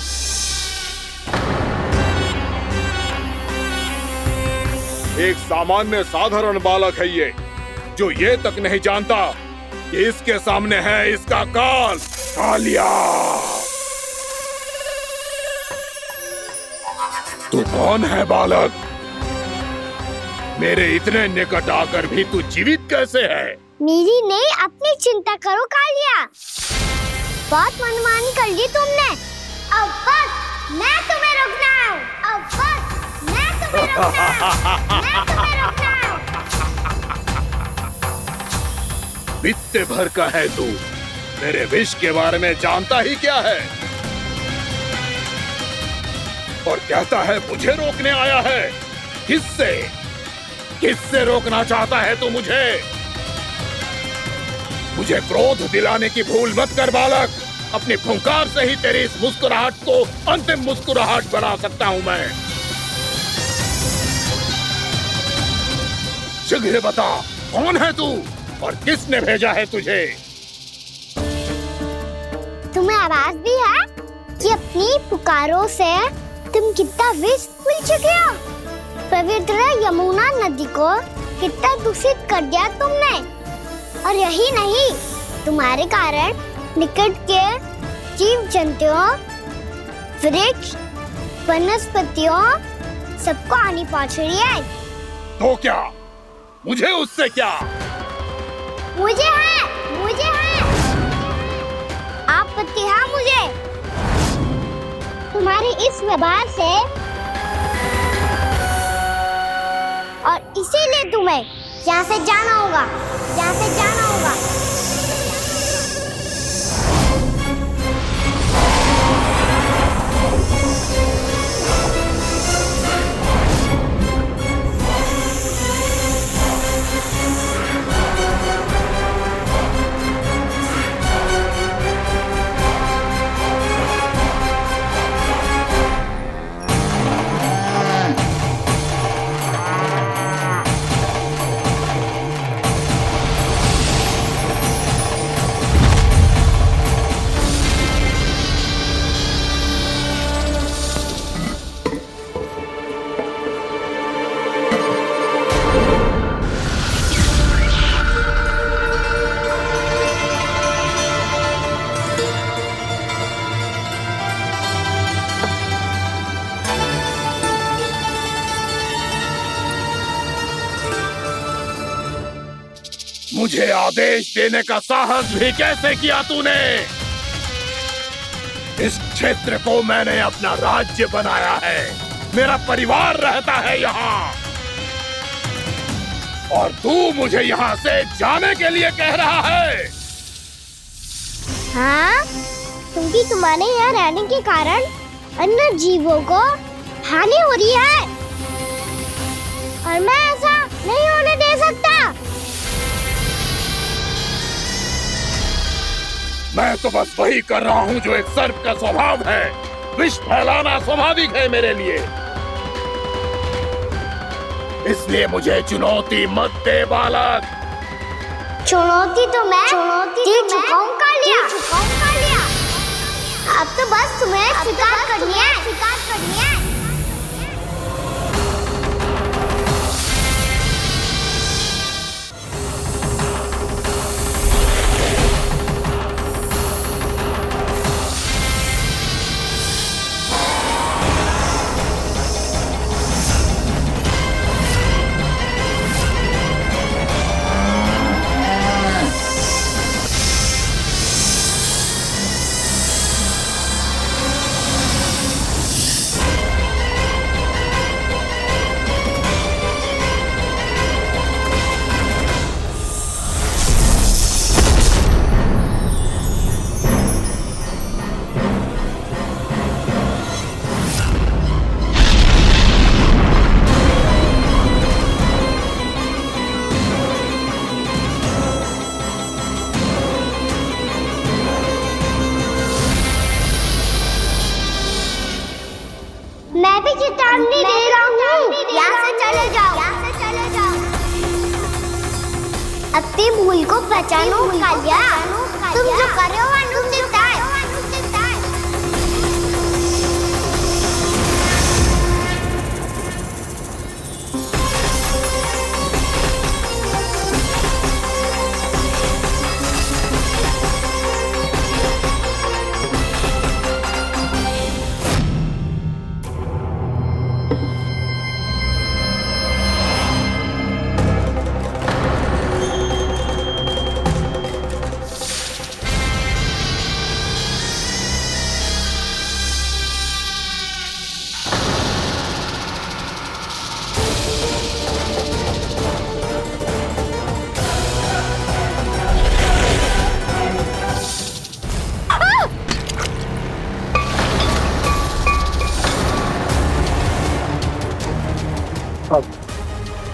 एक सामान्य साधारण बालक है ये, जो ये तक नहीं जानता कि इसके सामने है इसका काल, कालिया। तू कौन है बालक? मेरे इतने निकट आकर भी तू जीवित कैसे है? मेरी नहीं, अपनी चिंता करो कालिया। बहुत मनमानी कर ली तुमने। अब बस मैं तुम्हें रोकना हूँ। अब बस मैं तुम्हें रोकना हूँ। मैं तुम्हें रोकना हूँ। बित्ते भर का है तू, मेरे विष के बारे में जानता ही क्या है? और कहता है मुझे रोकने आया है। किससे? किससे रोकना चाहता है तू मुझे? मुझे क्रोध दिलाने की भूल मत कर बालक। अपनी फुंकार से ही तेरी इस मुस्कुराहट को अंतिम मुस्कुराहट बना सकता हूं मैं। शीघ्र बता, कौन है तू और किसने भेजा है तुझे? तुम्हें आवाज भी है कि अपनी पुकारों से तुम कितना विष भूल चुके हो। पवित्र यमुना नदी को कितना दूषित कर दिया तुमने। और यही नहीं, तुम्हारे कारण निकट के जीव जंतुओं, वृक्ष, वनस्पतियों सबको हानि पहुंच रही है। तो क्या? मुझे उससे क्या? मुझे है आपत्ति है मुझे तुम्हारे इस व्यवहार से, और इसीलिए तुम्हें यहाँ से जाना होगा। यहाँ से जाना होगा। मुझे आदेश देने का साहस भी कैसे किया तूने? इस क्षेत्र को मैंने अपना राज्य बनाया है, मेरा परिवार रहता है यहाँ, और तू मुझे यहाँ से जाने के लिए कह रहा है? हाँ, क्योंकि तुम्हारे यहाँ रहने के कारण अन्य जीवों को हानि हो रही है, और मैं ऐसा नहीं होने दे सकता। मैं तो बस वही कर रहा हूँ जो एक सर्प का स्वभाव है। विष फैलाना स्वाभाविक है मेरे लिए, इसलिए मुझे चुनौती मत दे बालक। चुनौती तो मैं दे चुका हूँ कालिया। अब तो बस तुम्हें स्वीकार करनी है। मैं भी चेतावनी दे रहा हूँ, यहाँ से चले जाओ, यहाँ से चले जाओ। अपनी भूल को पहचानो कालिया, तुम जो कर रहे हो अनुचित है।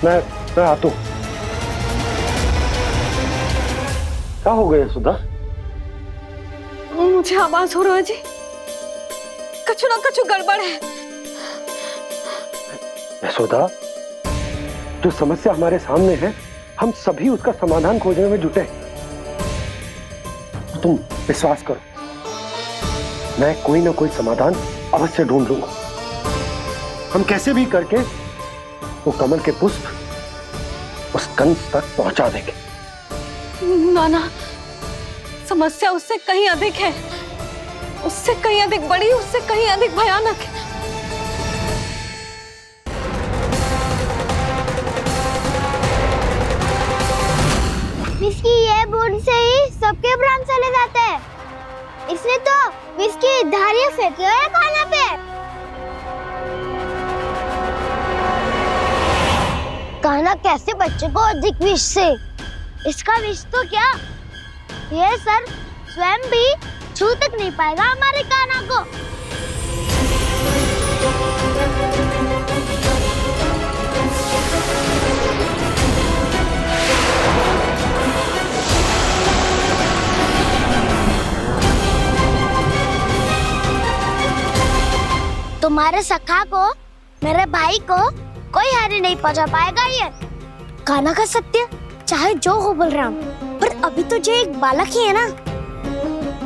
मैं आता हूँ। क्या हो गया सुधा? मुझे आवाज हो रहा है जी, कछु ना कछु गड़बड़ है। यशोदा, जो समस्या हमारे सामने है, हम सभी उसका समाधान खोजने में जुटे। तुम विश्वास करो, मैं कोई ना कोई समाधान अवश्य ढूंढ लूंगा। हम कैसे भी करके वो कमल के पुष्प उस कंस तक पहुंचा देंगे। नाना, समस्या उससे कहीं अधिक है, उससे कहीं अधिक बड़ी, उससे कहीं अधिक भयानक है। विस्की ये बूंद से ही सबके प्राण चले जाते हैं। इसने तो विस्की धारियां फेंकी है खाना पे। कान्हा कैसे बच्चे को अधिक विष से? इसका विष तो क्या, ये सर स्वयं भी छू तक नहीं पाएगा हमारे कान्हा को। तुम्हारे सखा को, मेरे भाई को कोई हानि नहीं पहुंचा पाएगा। ये कान्हा का सत्य चाहे जो हो बलराम, पर अभी तो जो एक बालक ही है ना।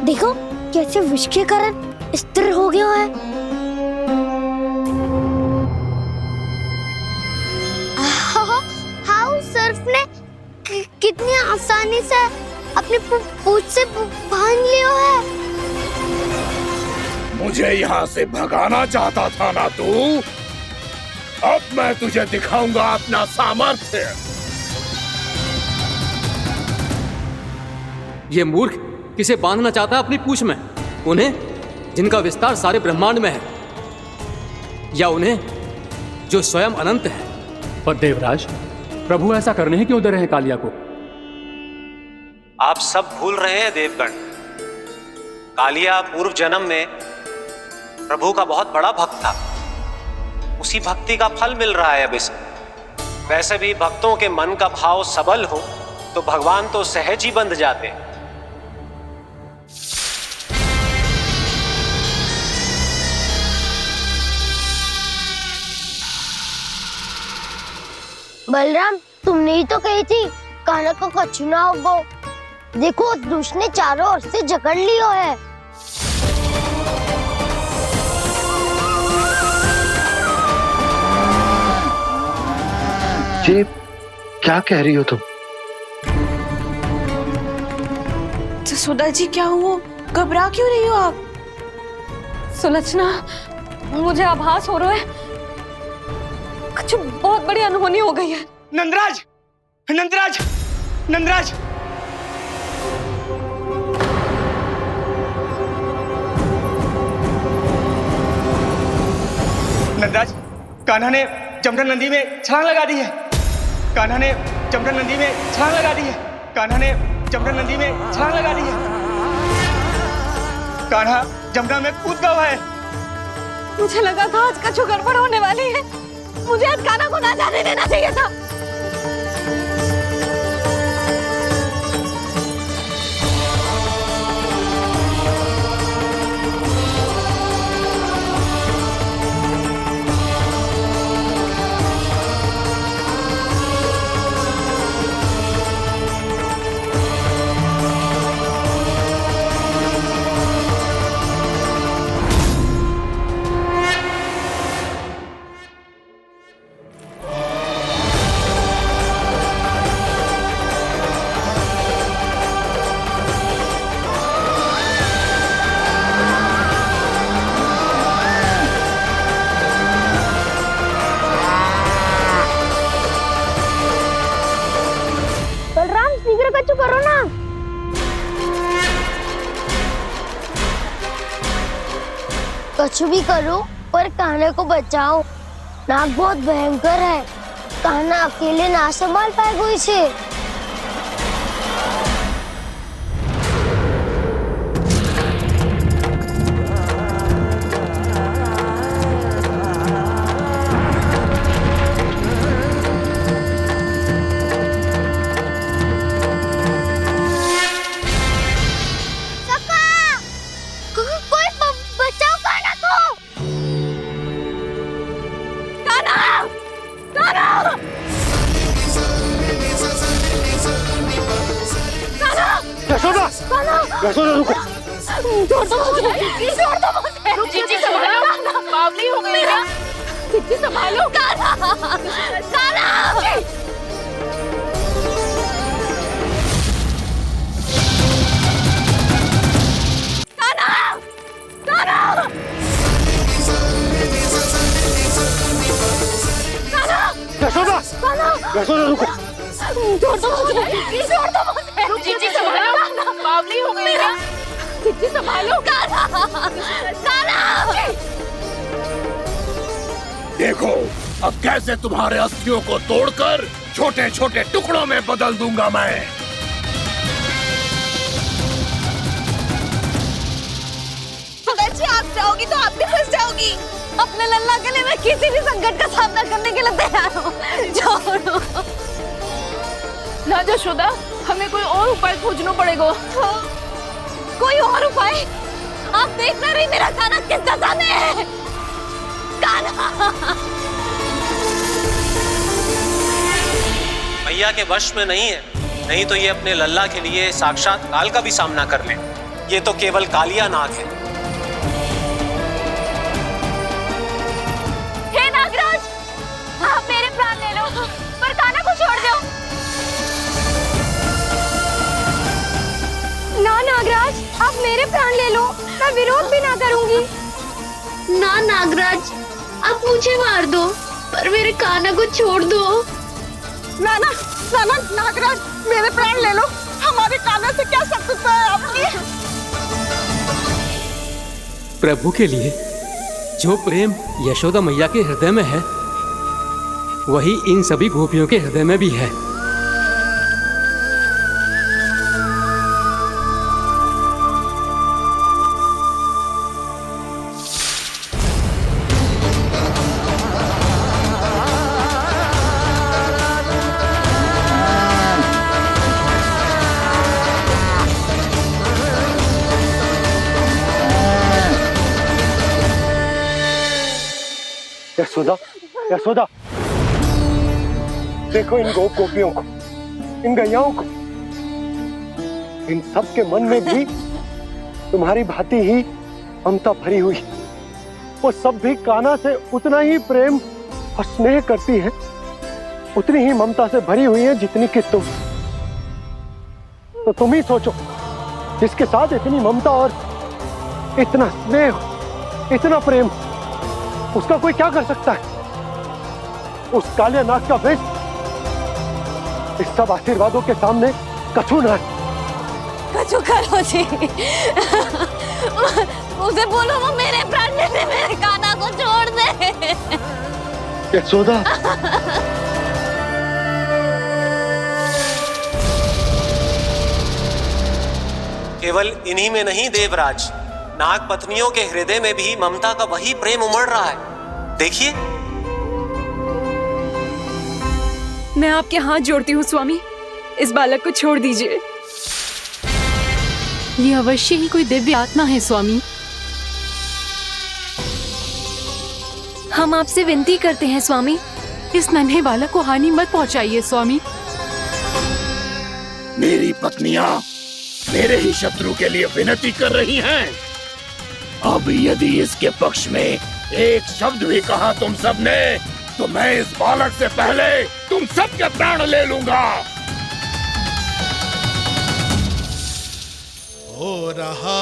देखो कैसे विष के कारण स्थिर हो गया है। हाउ सर्फ ने कितनी आसानी से अपनी पूंछ से बांध लिया है। मुझे यहाँ से भगाना चाहता था ना तू? अब मैं तुझे दिखाऊंगा अपना सामर्थ्य। ये मूर्ख किसे बांधना चाहता है अपनी पूंछ में? उन्हें जिनका विस्तार सारे ब्रह्मांड में है, या उन्हें जो स्वयं अनंत है? पर देवराज, प्रभु ऐसा करने ही क्यों दे रहे हैं कालिया को? आप सब भूल रहे हैं देवगण, कालिया पूर्व जन्म में प्रभु का बहुत बड़ा भक्त था। उसी भक्ति का फल मिल रहा है अब इसे। वैसे भी भक्तों के मन का भाव सबल हो तो भगवान तो सहज ही बंध जाते हैं। बलराम, तुमने ही तो कही थी कान्हा को कछु ना होगा। देखो उस दुष्ट ने चारों ओर से जकड़ लियो है। ये क्या कह रही हो तुम? जसोदा जी, क्या हुआ? घबरा क्यों रही हो आप? सुलक्षणा, मुझे आभास हो रहा है कुछ बहुत बड़ी अनहोनी हो गई है। नंदराज, नंदराज, नंदराज! नंदराज, कान्हा ने जमना नदी में छलांग लगा दी है। कान्हा ने जमना नदी में छलांग लगा दी है। कान्हा ने जमना नदी में छलांग लगा दी है। कान्हा जमना में कूद गया है। मुझे लगा था आज कछु गड़बड़ होने वाली है। मुझे आज कान्हा को ना जाने देना चाहिए था। कुछ भी करो पर कान्हा को बचाओ। नाग बहुत भयंकर है, कान्हा अकेले ना संभाल पाएगा इसे। यशोदा रुको। छोड़ दो मुझे, छोड़ दो मुझे। रुक जीजी संभालो, बावली हो गई क्या? जीजी संभालो। कान्हा, कान्हा। यशोदा, यशोदा रुको। छोड़ दो मुझे, छोड़ दो मुझे। रुक जीजी संभालो, बावली हो गई क्या? जीजी संभालो। देखो अब कैसे तुम्हारे अस्थियों को तोड़कर छोटे छोटे टुकड़ों में बदल दूंगा मैं। अगर जी आप जाओगी तो आप भी फंस जाओगी। अपने लल्ला के लिए मैं किसी भी संकट का सामना करने के लिए तैयार हूँ। छोड़ो ना यशोदा, हमें कोई और उपाय खोजना पड़ेगा। कोई और उपाय? आप देख ना रही मेरा कान्हा किस दशा में है। कान्हा मैया के वश में नहीं है, नहीं तो ये अपने लल्ला के लिए साक्षात काल का भी सामना कर ले। ये तो केवल कालिया नाग है। हे नागराज, आप मेरे प्राण ले लो पर कान्हा को छोड़ दो। ना नागराज, आप मेरे प्राण ले लो, मैं विरोध भी ना करूंगी। ना नागराज, आप मुझे मार दो पर मेरे कान्हा को छोड़ दो। ना ना ना ना नागराज, मेरे प्राण ले लो, हमारे कान्हा से क्या शत्रुता है आपकी? प्रभु के लिए जो प्रेम यशोदा मैया के हृदय में है, वही इन सभी गोपियों के हृदय में भी है। यशोदा, यशोदा, देखो इन गोपियों को, इन गैयाओं को, इन सब के मन में भी तुम्हारी भांति ही ममता भरी हुई। वो सब भी कान्हा से उतना ही प्रेम और स्नेह करती है, उतनी ही ममता से भरी हुई है जितनी कि तुम। तो तुम ही सोचो, जिसके साथ इतनी ममता और इतना स्नेह, इतना प्रेम, उसका कोई क्या कर सकता है? उस कालिया नाग का वेश इस सब आशीर्वादों के सामने कछु ना है। कछु करो जी। उसे बोलो वो मेरे प्राण ले ले, मेरे कान्हा को छोड़ दे। यशोदा, केवल इन्हीं में नहीं देवराज, नाग पत्नियों के हृदय में भी ममता का वही प्रेम उमड़ रहा है। देखिए। मैं आपके हाथ जोड़ती हूँ स्वामी, इस बालक को छोड़ दीजिए। ये अवश्य ही कोई दिव्य आत्मा है स्वामी। हम आपसे विनती करते हैं स्वामी, इस नन्हे बालक को हानि मत पहुंचाइए स्वामी। मेरी पत्नियां मेरे ही शत्रु के लिए विनती कर रही हैं। अब यदि इसके पक्ष में एक शब्द भी कहा तुम सबने, तो मैं इस बालक से पहले तुम सबके प्राण ले लूंगा। हो रहा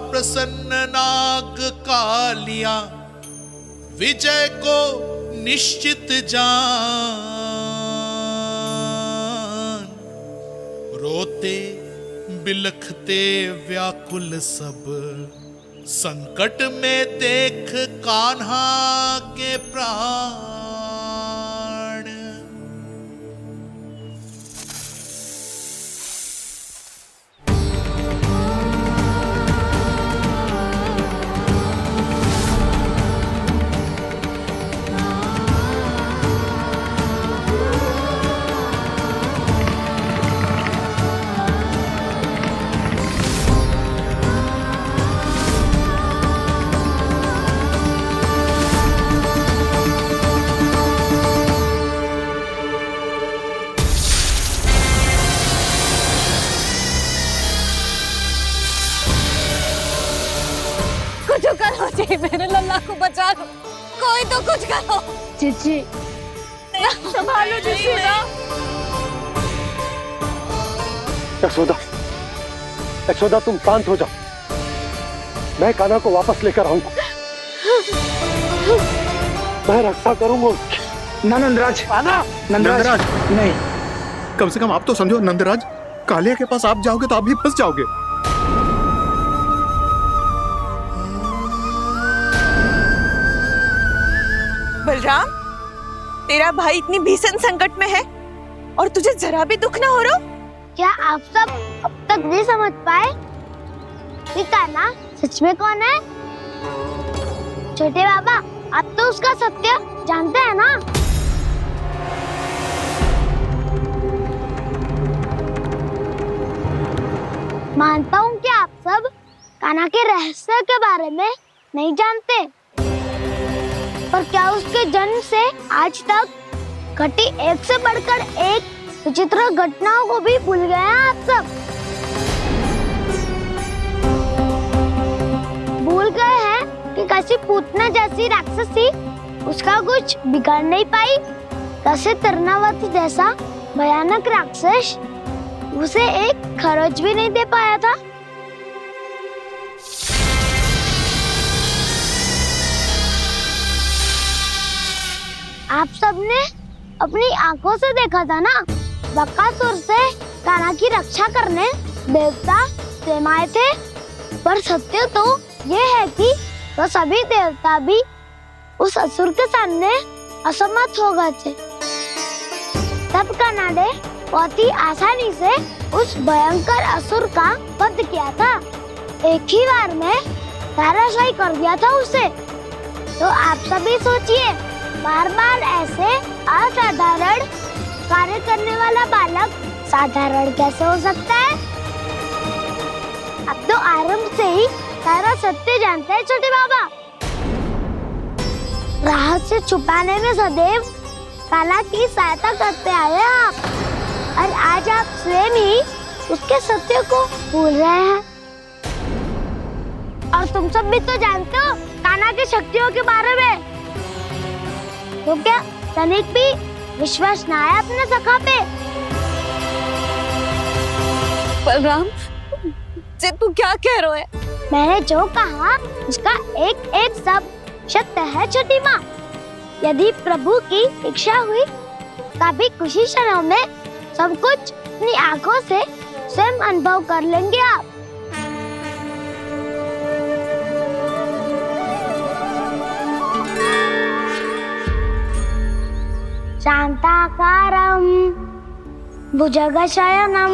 प्रसन्न नाग कालिया, विजय को निश्चित जान। रोते बिलखते व्याकुल सब संकट में देख कान्हा के प्राण। कुछ करो जी, मेरे लल्ला को बचा लो, कोई तो कुछ करो। जीजी संभालो जसोदा। यशोदा, यशोदा तुम शांत हो जाओ, मैं कान्हा को वापस लेकर आऊंगा, मैं रक्षा करूंगा उसकी। ना नंदराज, नंदराज नहीं, कम से कम आप तो समझो नंदराज, कालिया के पास आप जाओगे तो आप भी फंस जाओगे। बलराम, तेरा भाई इतनी भीषण संकट में है और तुझे जरा भी दुख ना हो रहा? क्या आप सब अब तक नहीं समझ पाए कि कान्हा सच में कौन है? छोटे बाबा, आप तो उसका सत्य जानते हैं ना? मानता हूँ कि आप सब कान्हा के रहस्य के बारे में नहीं जानते, पर क्या उसके जन्म से आज तक घटी एक से बढ़कर एक विचित्र घटनाओं को भी भूल गए हैं आप सब? भूल गए हैं कि कैसी पूतना जैसी राक्षसी उसका कुछ बिगाड़ नहीं पाई, कैसे तरनावती जैसा भयानक राक्षस उसे एक खरोच भी नहीं दे पाया था। आप सबने अपनी आंखों से देखा था ना, बकासुर से कान्हा की रक्षा करने देवता स्वयं आए थे, पर सत्य तो ये है कि वह सभी देवता भी उस असुर के सामने असमर्थ हो गए थे। तब कान्हा ने बहुत ही आसानी से उस भयंकर असुर का वध किया था, एक ही बार में धराशायी कर दिया था उसे। तो आप सभी सोचिए, बार बार ऐसे असाधारण कार्य करने वाला बालक साधारण कैसे हो सकता है? अब तो आरंभ से ही सारा सत्य जानते हैं छोटे बाबा। रहस्य छुपाने में सदैव कान्हा की सहायता करते आए हैं आप, और आज आप स्वयं ही उसके सत्य को भूल रहे हैं। और तुम सब भी तो जानते हो कान्हा की शक्तियों के बारे में, तो क्या तनिक भी विश्वास ना है अपने सखा पे? बलराम जी, तू क्या कह रहे हो? मैंने जो कहा उसका एक एक शब्द सत्य है छोटी माँ। यदि प्रभु की इच्छा हुई तभी कुछ ही क्षणों में सब कुछ अपनी आंखों से स्वयं अनुभव कर लेंगे आप। शांताकारं भुजगशयनं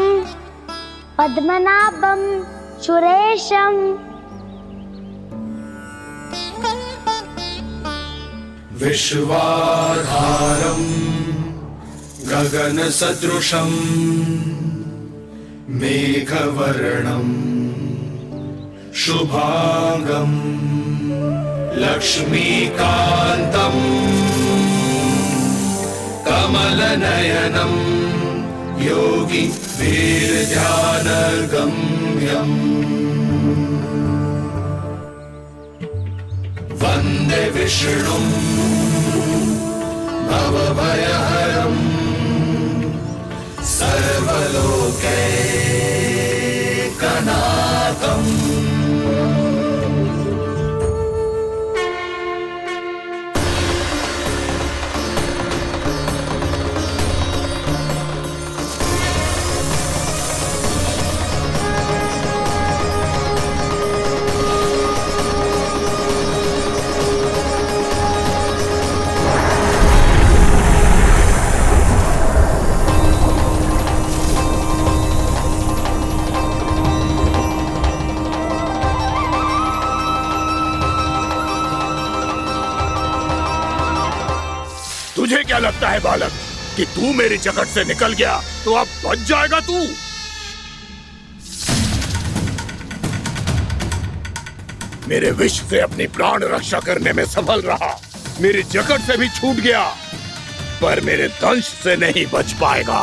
पद्मनाभं सुरेशं विश्वाधारं गगनसदृशं मेघवर्णं शुभांगं लक्ष्मीकान्तं कमलनयनं योगी वीरध्यानगम्यम् वन्दे विष्णुं भवभयहरं सर्वलोकैकनाथम्। तुझे क्या लगता है बालक कि तू मेरी जकड़ से निकल गया तो अब बच जाएगा तू? मेरे विष से अपनी प्राण रक्षा करने में सफल रहा, मेरी जकड़ से भी छूट गया, पर मेरे दंश से नहीं बच पाएगा।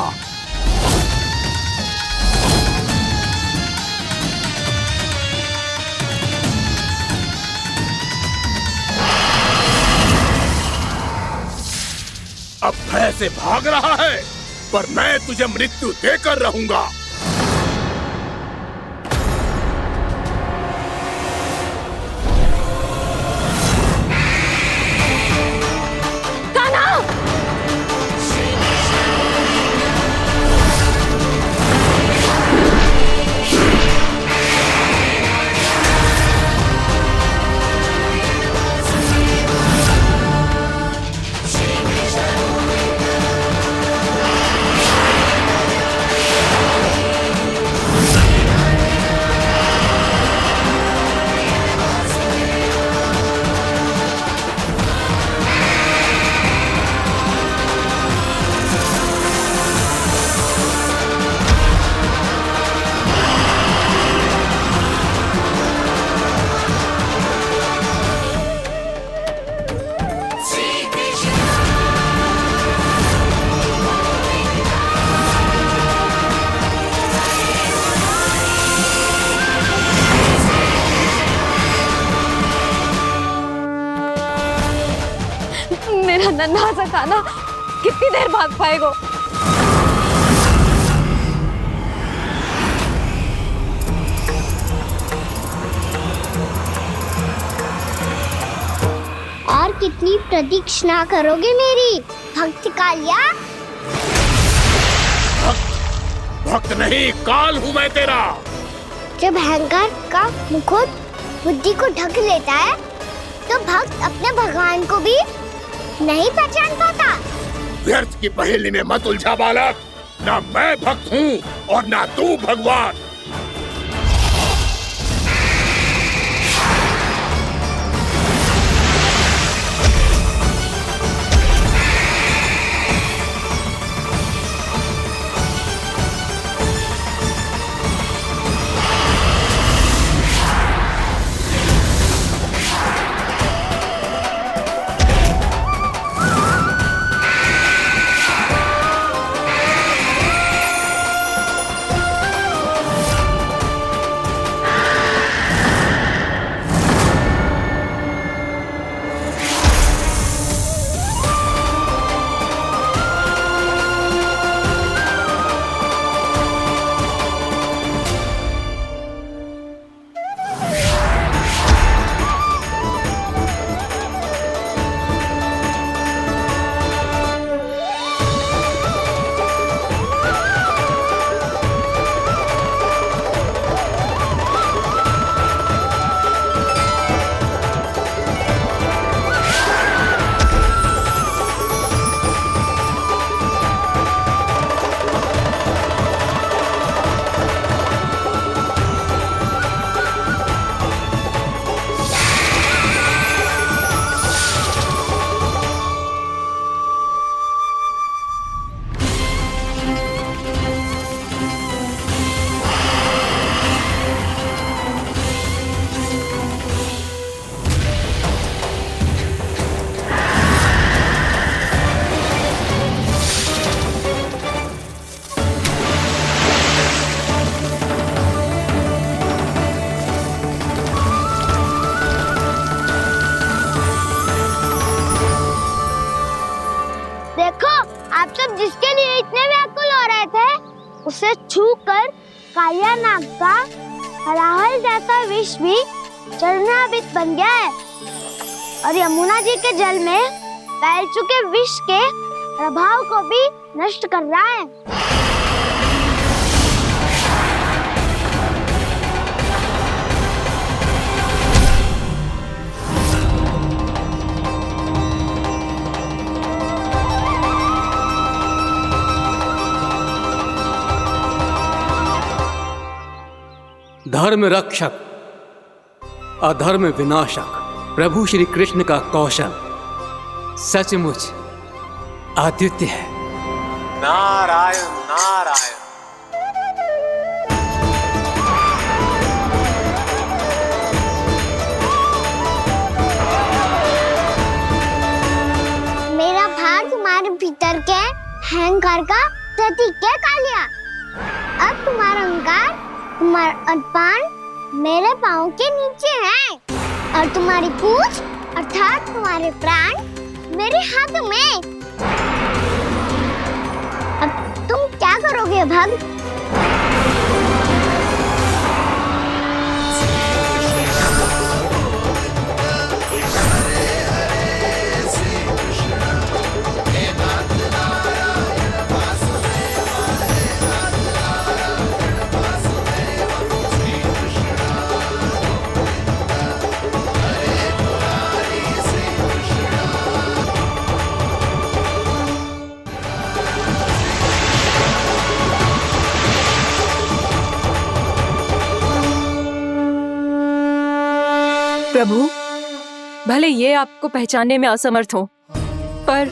अब भय से भाग रहा है, पर मैं तुझे मृत्यु देकर रहूंगा। मेरा नन्हा सा कान्हा कितनी देर भाग पाएगा? और कितनी प्रतीक्षा करोगे मेरी भक्त कालिया? भक्त नहीं, काल हूं मैं तेरा। जब अहंकार का मुकुट बुद्धि को ढक लेता है तो भक्त अपने भगवान को भी नहीं पहचान पाता। व्यर्थ की पहेली में मत उलझा बालक, ना मैं भक्त हूँ और ना तू भगवान। जिसके लिए इतने व्याकुल हो रहे थे, उसे छूकर कालिया नाग का हलाहल जैसा विष भी चरणामृत बन गया है और यमुना जी के जल में फैल चुके विष के प्रभाव को भी नष्ट कर रहा है। धर्म रक्षक अधर्म विनाशक प्रभु श्री कृष्ण का कौशल सचमुच अद्वितीय है। नारायण नारायण। मेरा भार तुम्हारे भीतर के अहंकार का प्रतीक है कालिया। अब तुम्हारा अहंकार, तुम्हारा अर्पण मेरे पाँव के नीचे है और तुम्हारी पूंछ अर्थात तुम्हारे प्राण मेरे हाथ में। अब तुम क्या करोगे भक्त? प्रभु, भले ये आपको पहचानने में असमर्थ हो, पर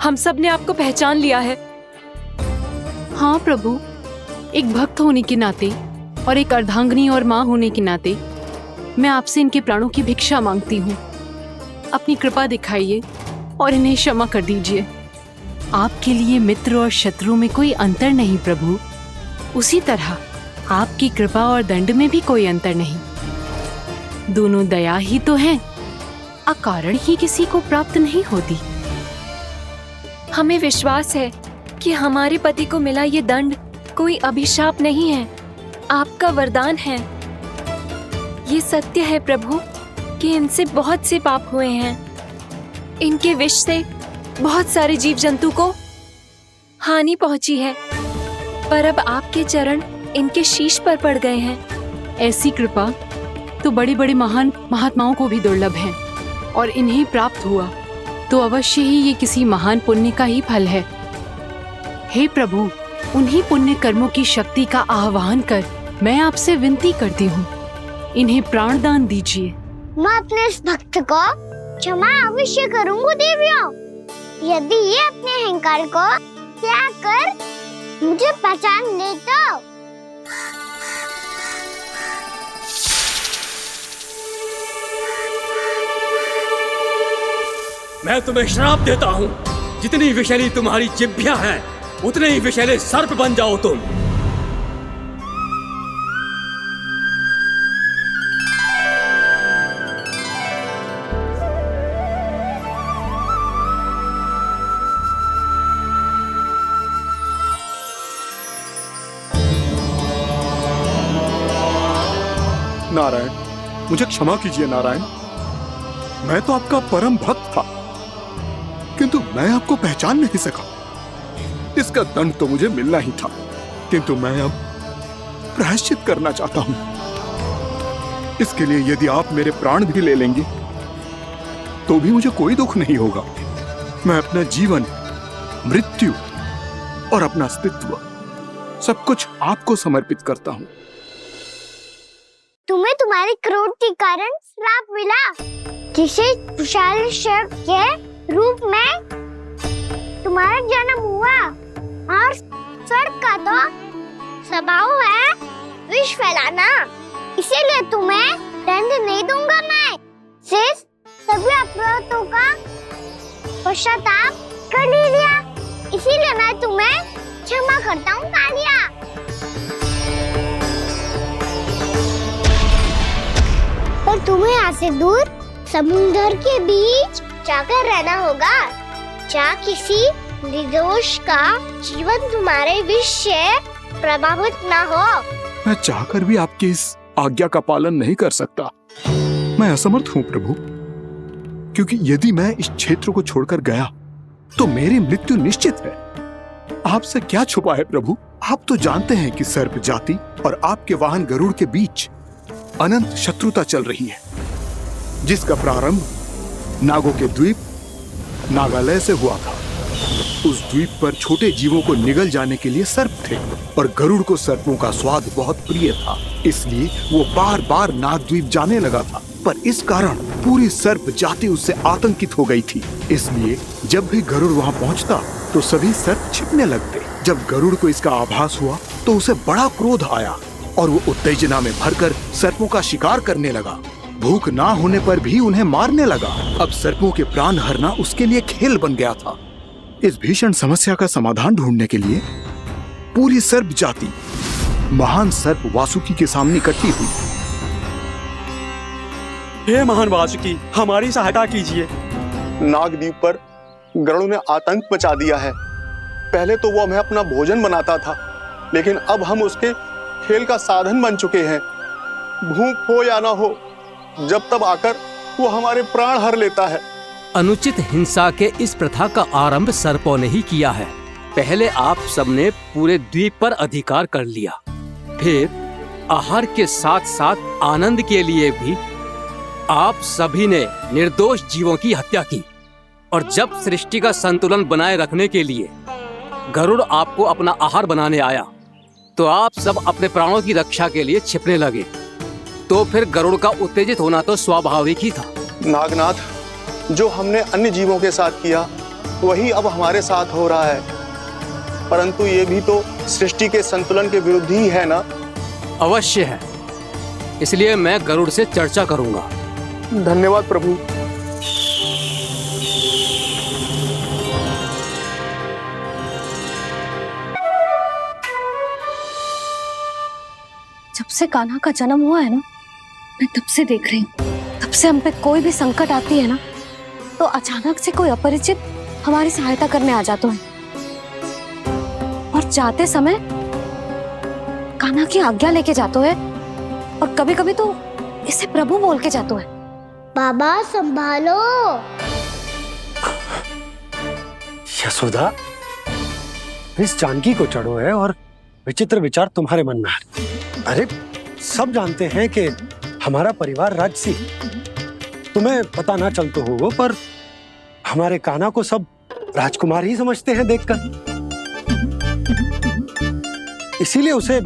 हम सब ने आपको पहचान लिया है। हाँ प्रभु, एक भक्त होने के नाते और एक अर्धांगिनी और माँ होने के नाते मैं आपसे इनके प्राणों की भिक्षा मांगती हूँ। अपनी कृपा दिखाइए और इन्हें क्षमा कर दीजिए। आपके लिए मित्र और शत्रु में कोई अंतर नहीं प्रभु। उसी तरह आपकी कृपा और दंड में भी कोई अंतर नहीं। दोनों दया ही तो हैं, अकारण ही किसी को प्राप्त नहीं होती। हमें विश्वास है कि हमारे पति को मिला ये दंड कोई अभिशाप नहीं है, आपका वरदान है। ये सत्य है प्रभु कि इनसे बहुत से पाप हुए हैं। इनके विष से बहुत सारे जीव जंतु को हानि पहुंची है, पर अब आपके चरण इनके शीश पर पड़ गए हैं। ऐसी कृपा तो बड़े बड़े महान महात्माओं को भी दुर्लभ है, और इन्हें प्राप्त हुआ तो अवश्य ही ये किसी महान पुण्य का ही फल है। हे प्रभु, उन्हीं पुण्य कर्मों की शक्ति का आह्वान कर मैं आपसे विनती करती हूँ, इन्हें प्राण दान दीजिए। मैं अपने इस भक्त को क्षमा अवश्य करूँगी देवियों, यदि ये अपने अहंकार को त्याग कर मुझे पहचान ले तो। मैं तुम्हें श्राप देता हूँ, जितनी विषैली तुम्हारी जिह्वा है उतने ही विषैले सर्प बन जाओ तुम। नारायण, मुझे क्षमा कीजिए नारायण। मैं तो आपका परम भक्त था, किंतु मैं आपको पहचान नहीं सका। इसका दंड तो मुझे मिलना ही था, किंतु मैं अब प्रायश्चित करना चाहता हूं। इसके लिए यदि आप मेरे प्राण भी ले लेंगे तो भी मुझे कोई दुख नहीं होगा। मैं अपना जीवन, मृत्यु और अपना अस्तित्व सब कुछ आपको समर्पित करता हूं। तुम्हें तुम्हारी क्रोध के कारण श्राप मिला, जिसे विशाल सर्प के रूप में तुम्हारा जन्म हुआ, और सर्प का तो स्वभाव है विष फैलाना। इसीलिए तुम्हें दंड नहीं दूंगा मैं, सिर्फ सभी अपराधों का पश्चाताप कर लिया। इसीलिए मैं तुम्हें क्षमा करता हूँ कालिया। पर तुम्हें यहाँ से दूर समुद्र के बीच जाकर रहना होगा, जहाँ किसी निर्दोष का जीवन तुम्हारे विष से प्रभावित न हो। मैं चाहकर भी आपकी इस आज्ञा का पालन नहीं कर सकता। मैं असमर्थ हूँ प्रभु, क्योंकि यदि मैं इस क्षेत्र को छोड़कर गया तो मेरी मृत्यु निश्चित है। आपसे क्या छुपा है प्रभु? आप तो जानते हैं कि सर्प जाति और आपके वाहन गरुड़ के बीच अनंत शत्रुता चल रही है, जिसका प्रारंभ नागों के द्वीप नागालय से हुआ था। उस द्वीप पर छोटे जीवों को निगल जाने के लिए सर्प थे, और गरुड़ को सर्पों का स्वाद बहुत प्रिय था, इसलिए वो बार बार नाग द्वीप जाने लगा था। पर इस कारण पूरी सर्प जाति उससे आतंकित हो गई थी। इसलिए जब भी गरुड़ वहां पहुंचता तो सभी सर्प छिपने लगते। जब गरुड़ को इसका आभास हुआ तो उसे बड़ा क्रोध आया और वो उत्तेजना में भरकर सर्पों का शिकार करने लगा। भूख ना होने पर भी उन्हें मारने लगा। अब सर्पों के प्राण हरना उसके लिए खेल बन गया था। इस भीषण समस्या का समाधान ढूंढने के लिए पूरी सर्प जाति महान सर्प वासुकी के सामने इकट्ठी हुई। हे महान वासुकी, हमारी सहायता कीजिए। नागद्वीप पर गरुड़ ने आतंक मचा दिया है। पहले तो वो हमें अपना भोजन बनाता था, लेकिन अब हम उसके खेल का साधन बन चुके हैं। भूख हो या ना हो, जब तब आकर वो हमारे प्राण हर लेता है। अनुचित हिंसा के इस प्रथा का आरंभ सर्पों ने ही किया है। पहले आप सबने पूरे द्वीप पर अधिकार कर लिया, फिर आहार के साथ साथ आनंद के लिए भी आप सभी ने निर्दोष जीवों की हत्या की। और जब सृष्टि का संतुलन बनाए रखने के लिए गरुड़ आपको अपना आहार बनाने आया तो आप सब अपने प्राणों की रक्षा के लिए छिपने लगे। तो फिर गरुड़ का उत्तेजित होना तो स्वाभाविक ही था। नागनाथ, जो हमने अन्य जीवों के साथ किया वही अब हमारे साथ हो रहा है, परंतु ये भी तो सृष्टि के संतुलन के विरुद्ध ही है ना? अवश्य है, इसलिए मैं गरुड़ से चर्चा करूंगा। धन्यवाद प्रभु। जब से कान्हा का जन्म हुआ है ना, मैं तब से देख रही हूँ, तब से हम पे कोई भी संकट आती है ना तो अचानक से कोई अपरिचित हमारी सहायता करने आ जाते हैं और जाते समय कान्हा की आज्ञा लेके जाते हैं और कभी कभी तो इसे प्रभु बोल के जाते हैं। बाबा संभालो। यशोदा, इस जानकी को चढ़ो है और विचित्र विचार तुम्हारे मन में है। अरे सब जानते हैं कि हमारा परिवार राजसी, तुम्हें पता ना चलते हो वो, पर हमारे कान्हा को सब राजकुमार ही समझते हैं देखकर। इसीलिए उसे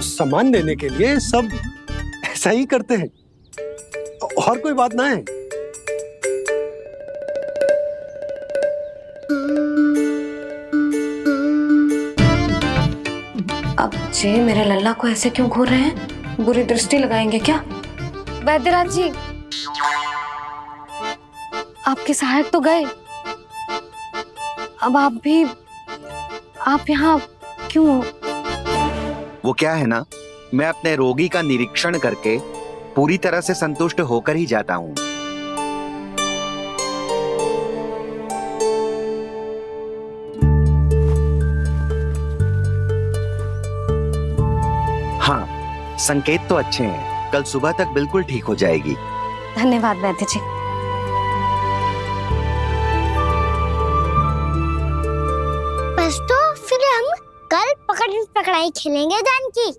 सम्मान देने के लिए सब ऐसा ही करते हैं, और कोई बात ना है। अब जे मेरे लल्ला को ऐसे क्यों घूर रहे हैं? बुरी दृष्टि लगाएंगे क्या? वैद्यराज जी, आपके सहायक तो गए, अब आप यहाँ क्यों हो? वो क्या है ना, मैं अपने रोगी का निरीक्षण करके पूरी तरह से संतुष्ट होकर ही जाता हूँ। हाँ, संकेत तो अच्छे हैं, कल सुबह तक बिल्कुल ठीक हो जाएगी। धन्यवाद वैद्य जी। बस तो फिर हम कल पकड़न पकड़ाई खेलेंगे जानकी।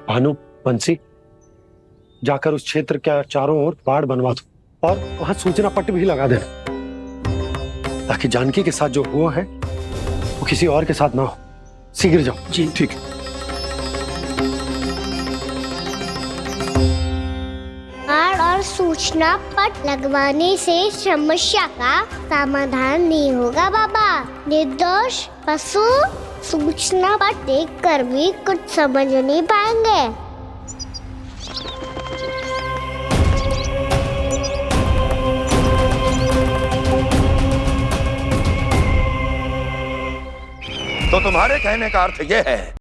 भानु, बंसी, जाकर उस क्षेत्र के चारों ओर बाड़ बनवा दो और वहां सूचना पट्ट भी लगा देना, ताकि जानकी के साथ जो हुआ है वो किसी और के साथ ना हो। शीघ्र जाओ। जी ठीक है। बाड़ और सूचना पट लगवाने से समस्या का समाधान नहीं होगा बाबा। निर्दोष पशु सूचना पट देख कर भी कुछ समझ नहीं पाएंगे। तो तुम्हारे कहने का अर्थ यह है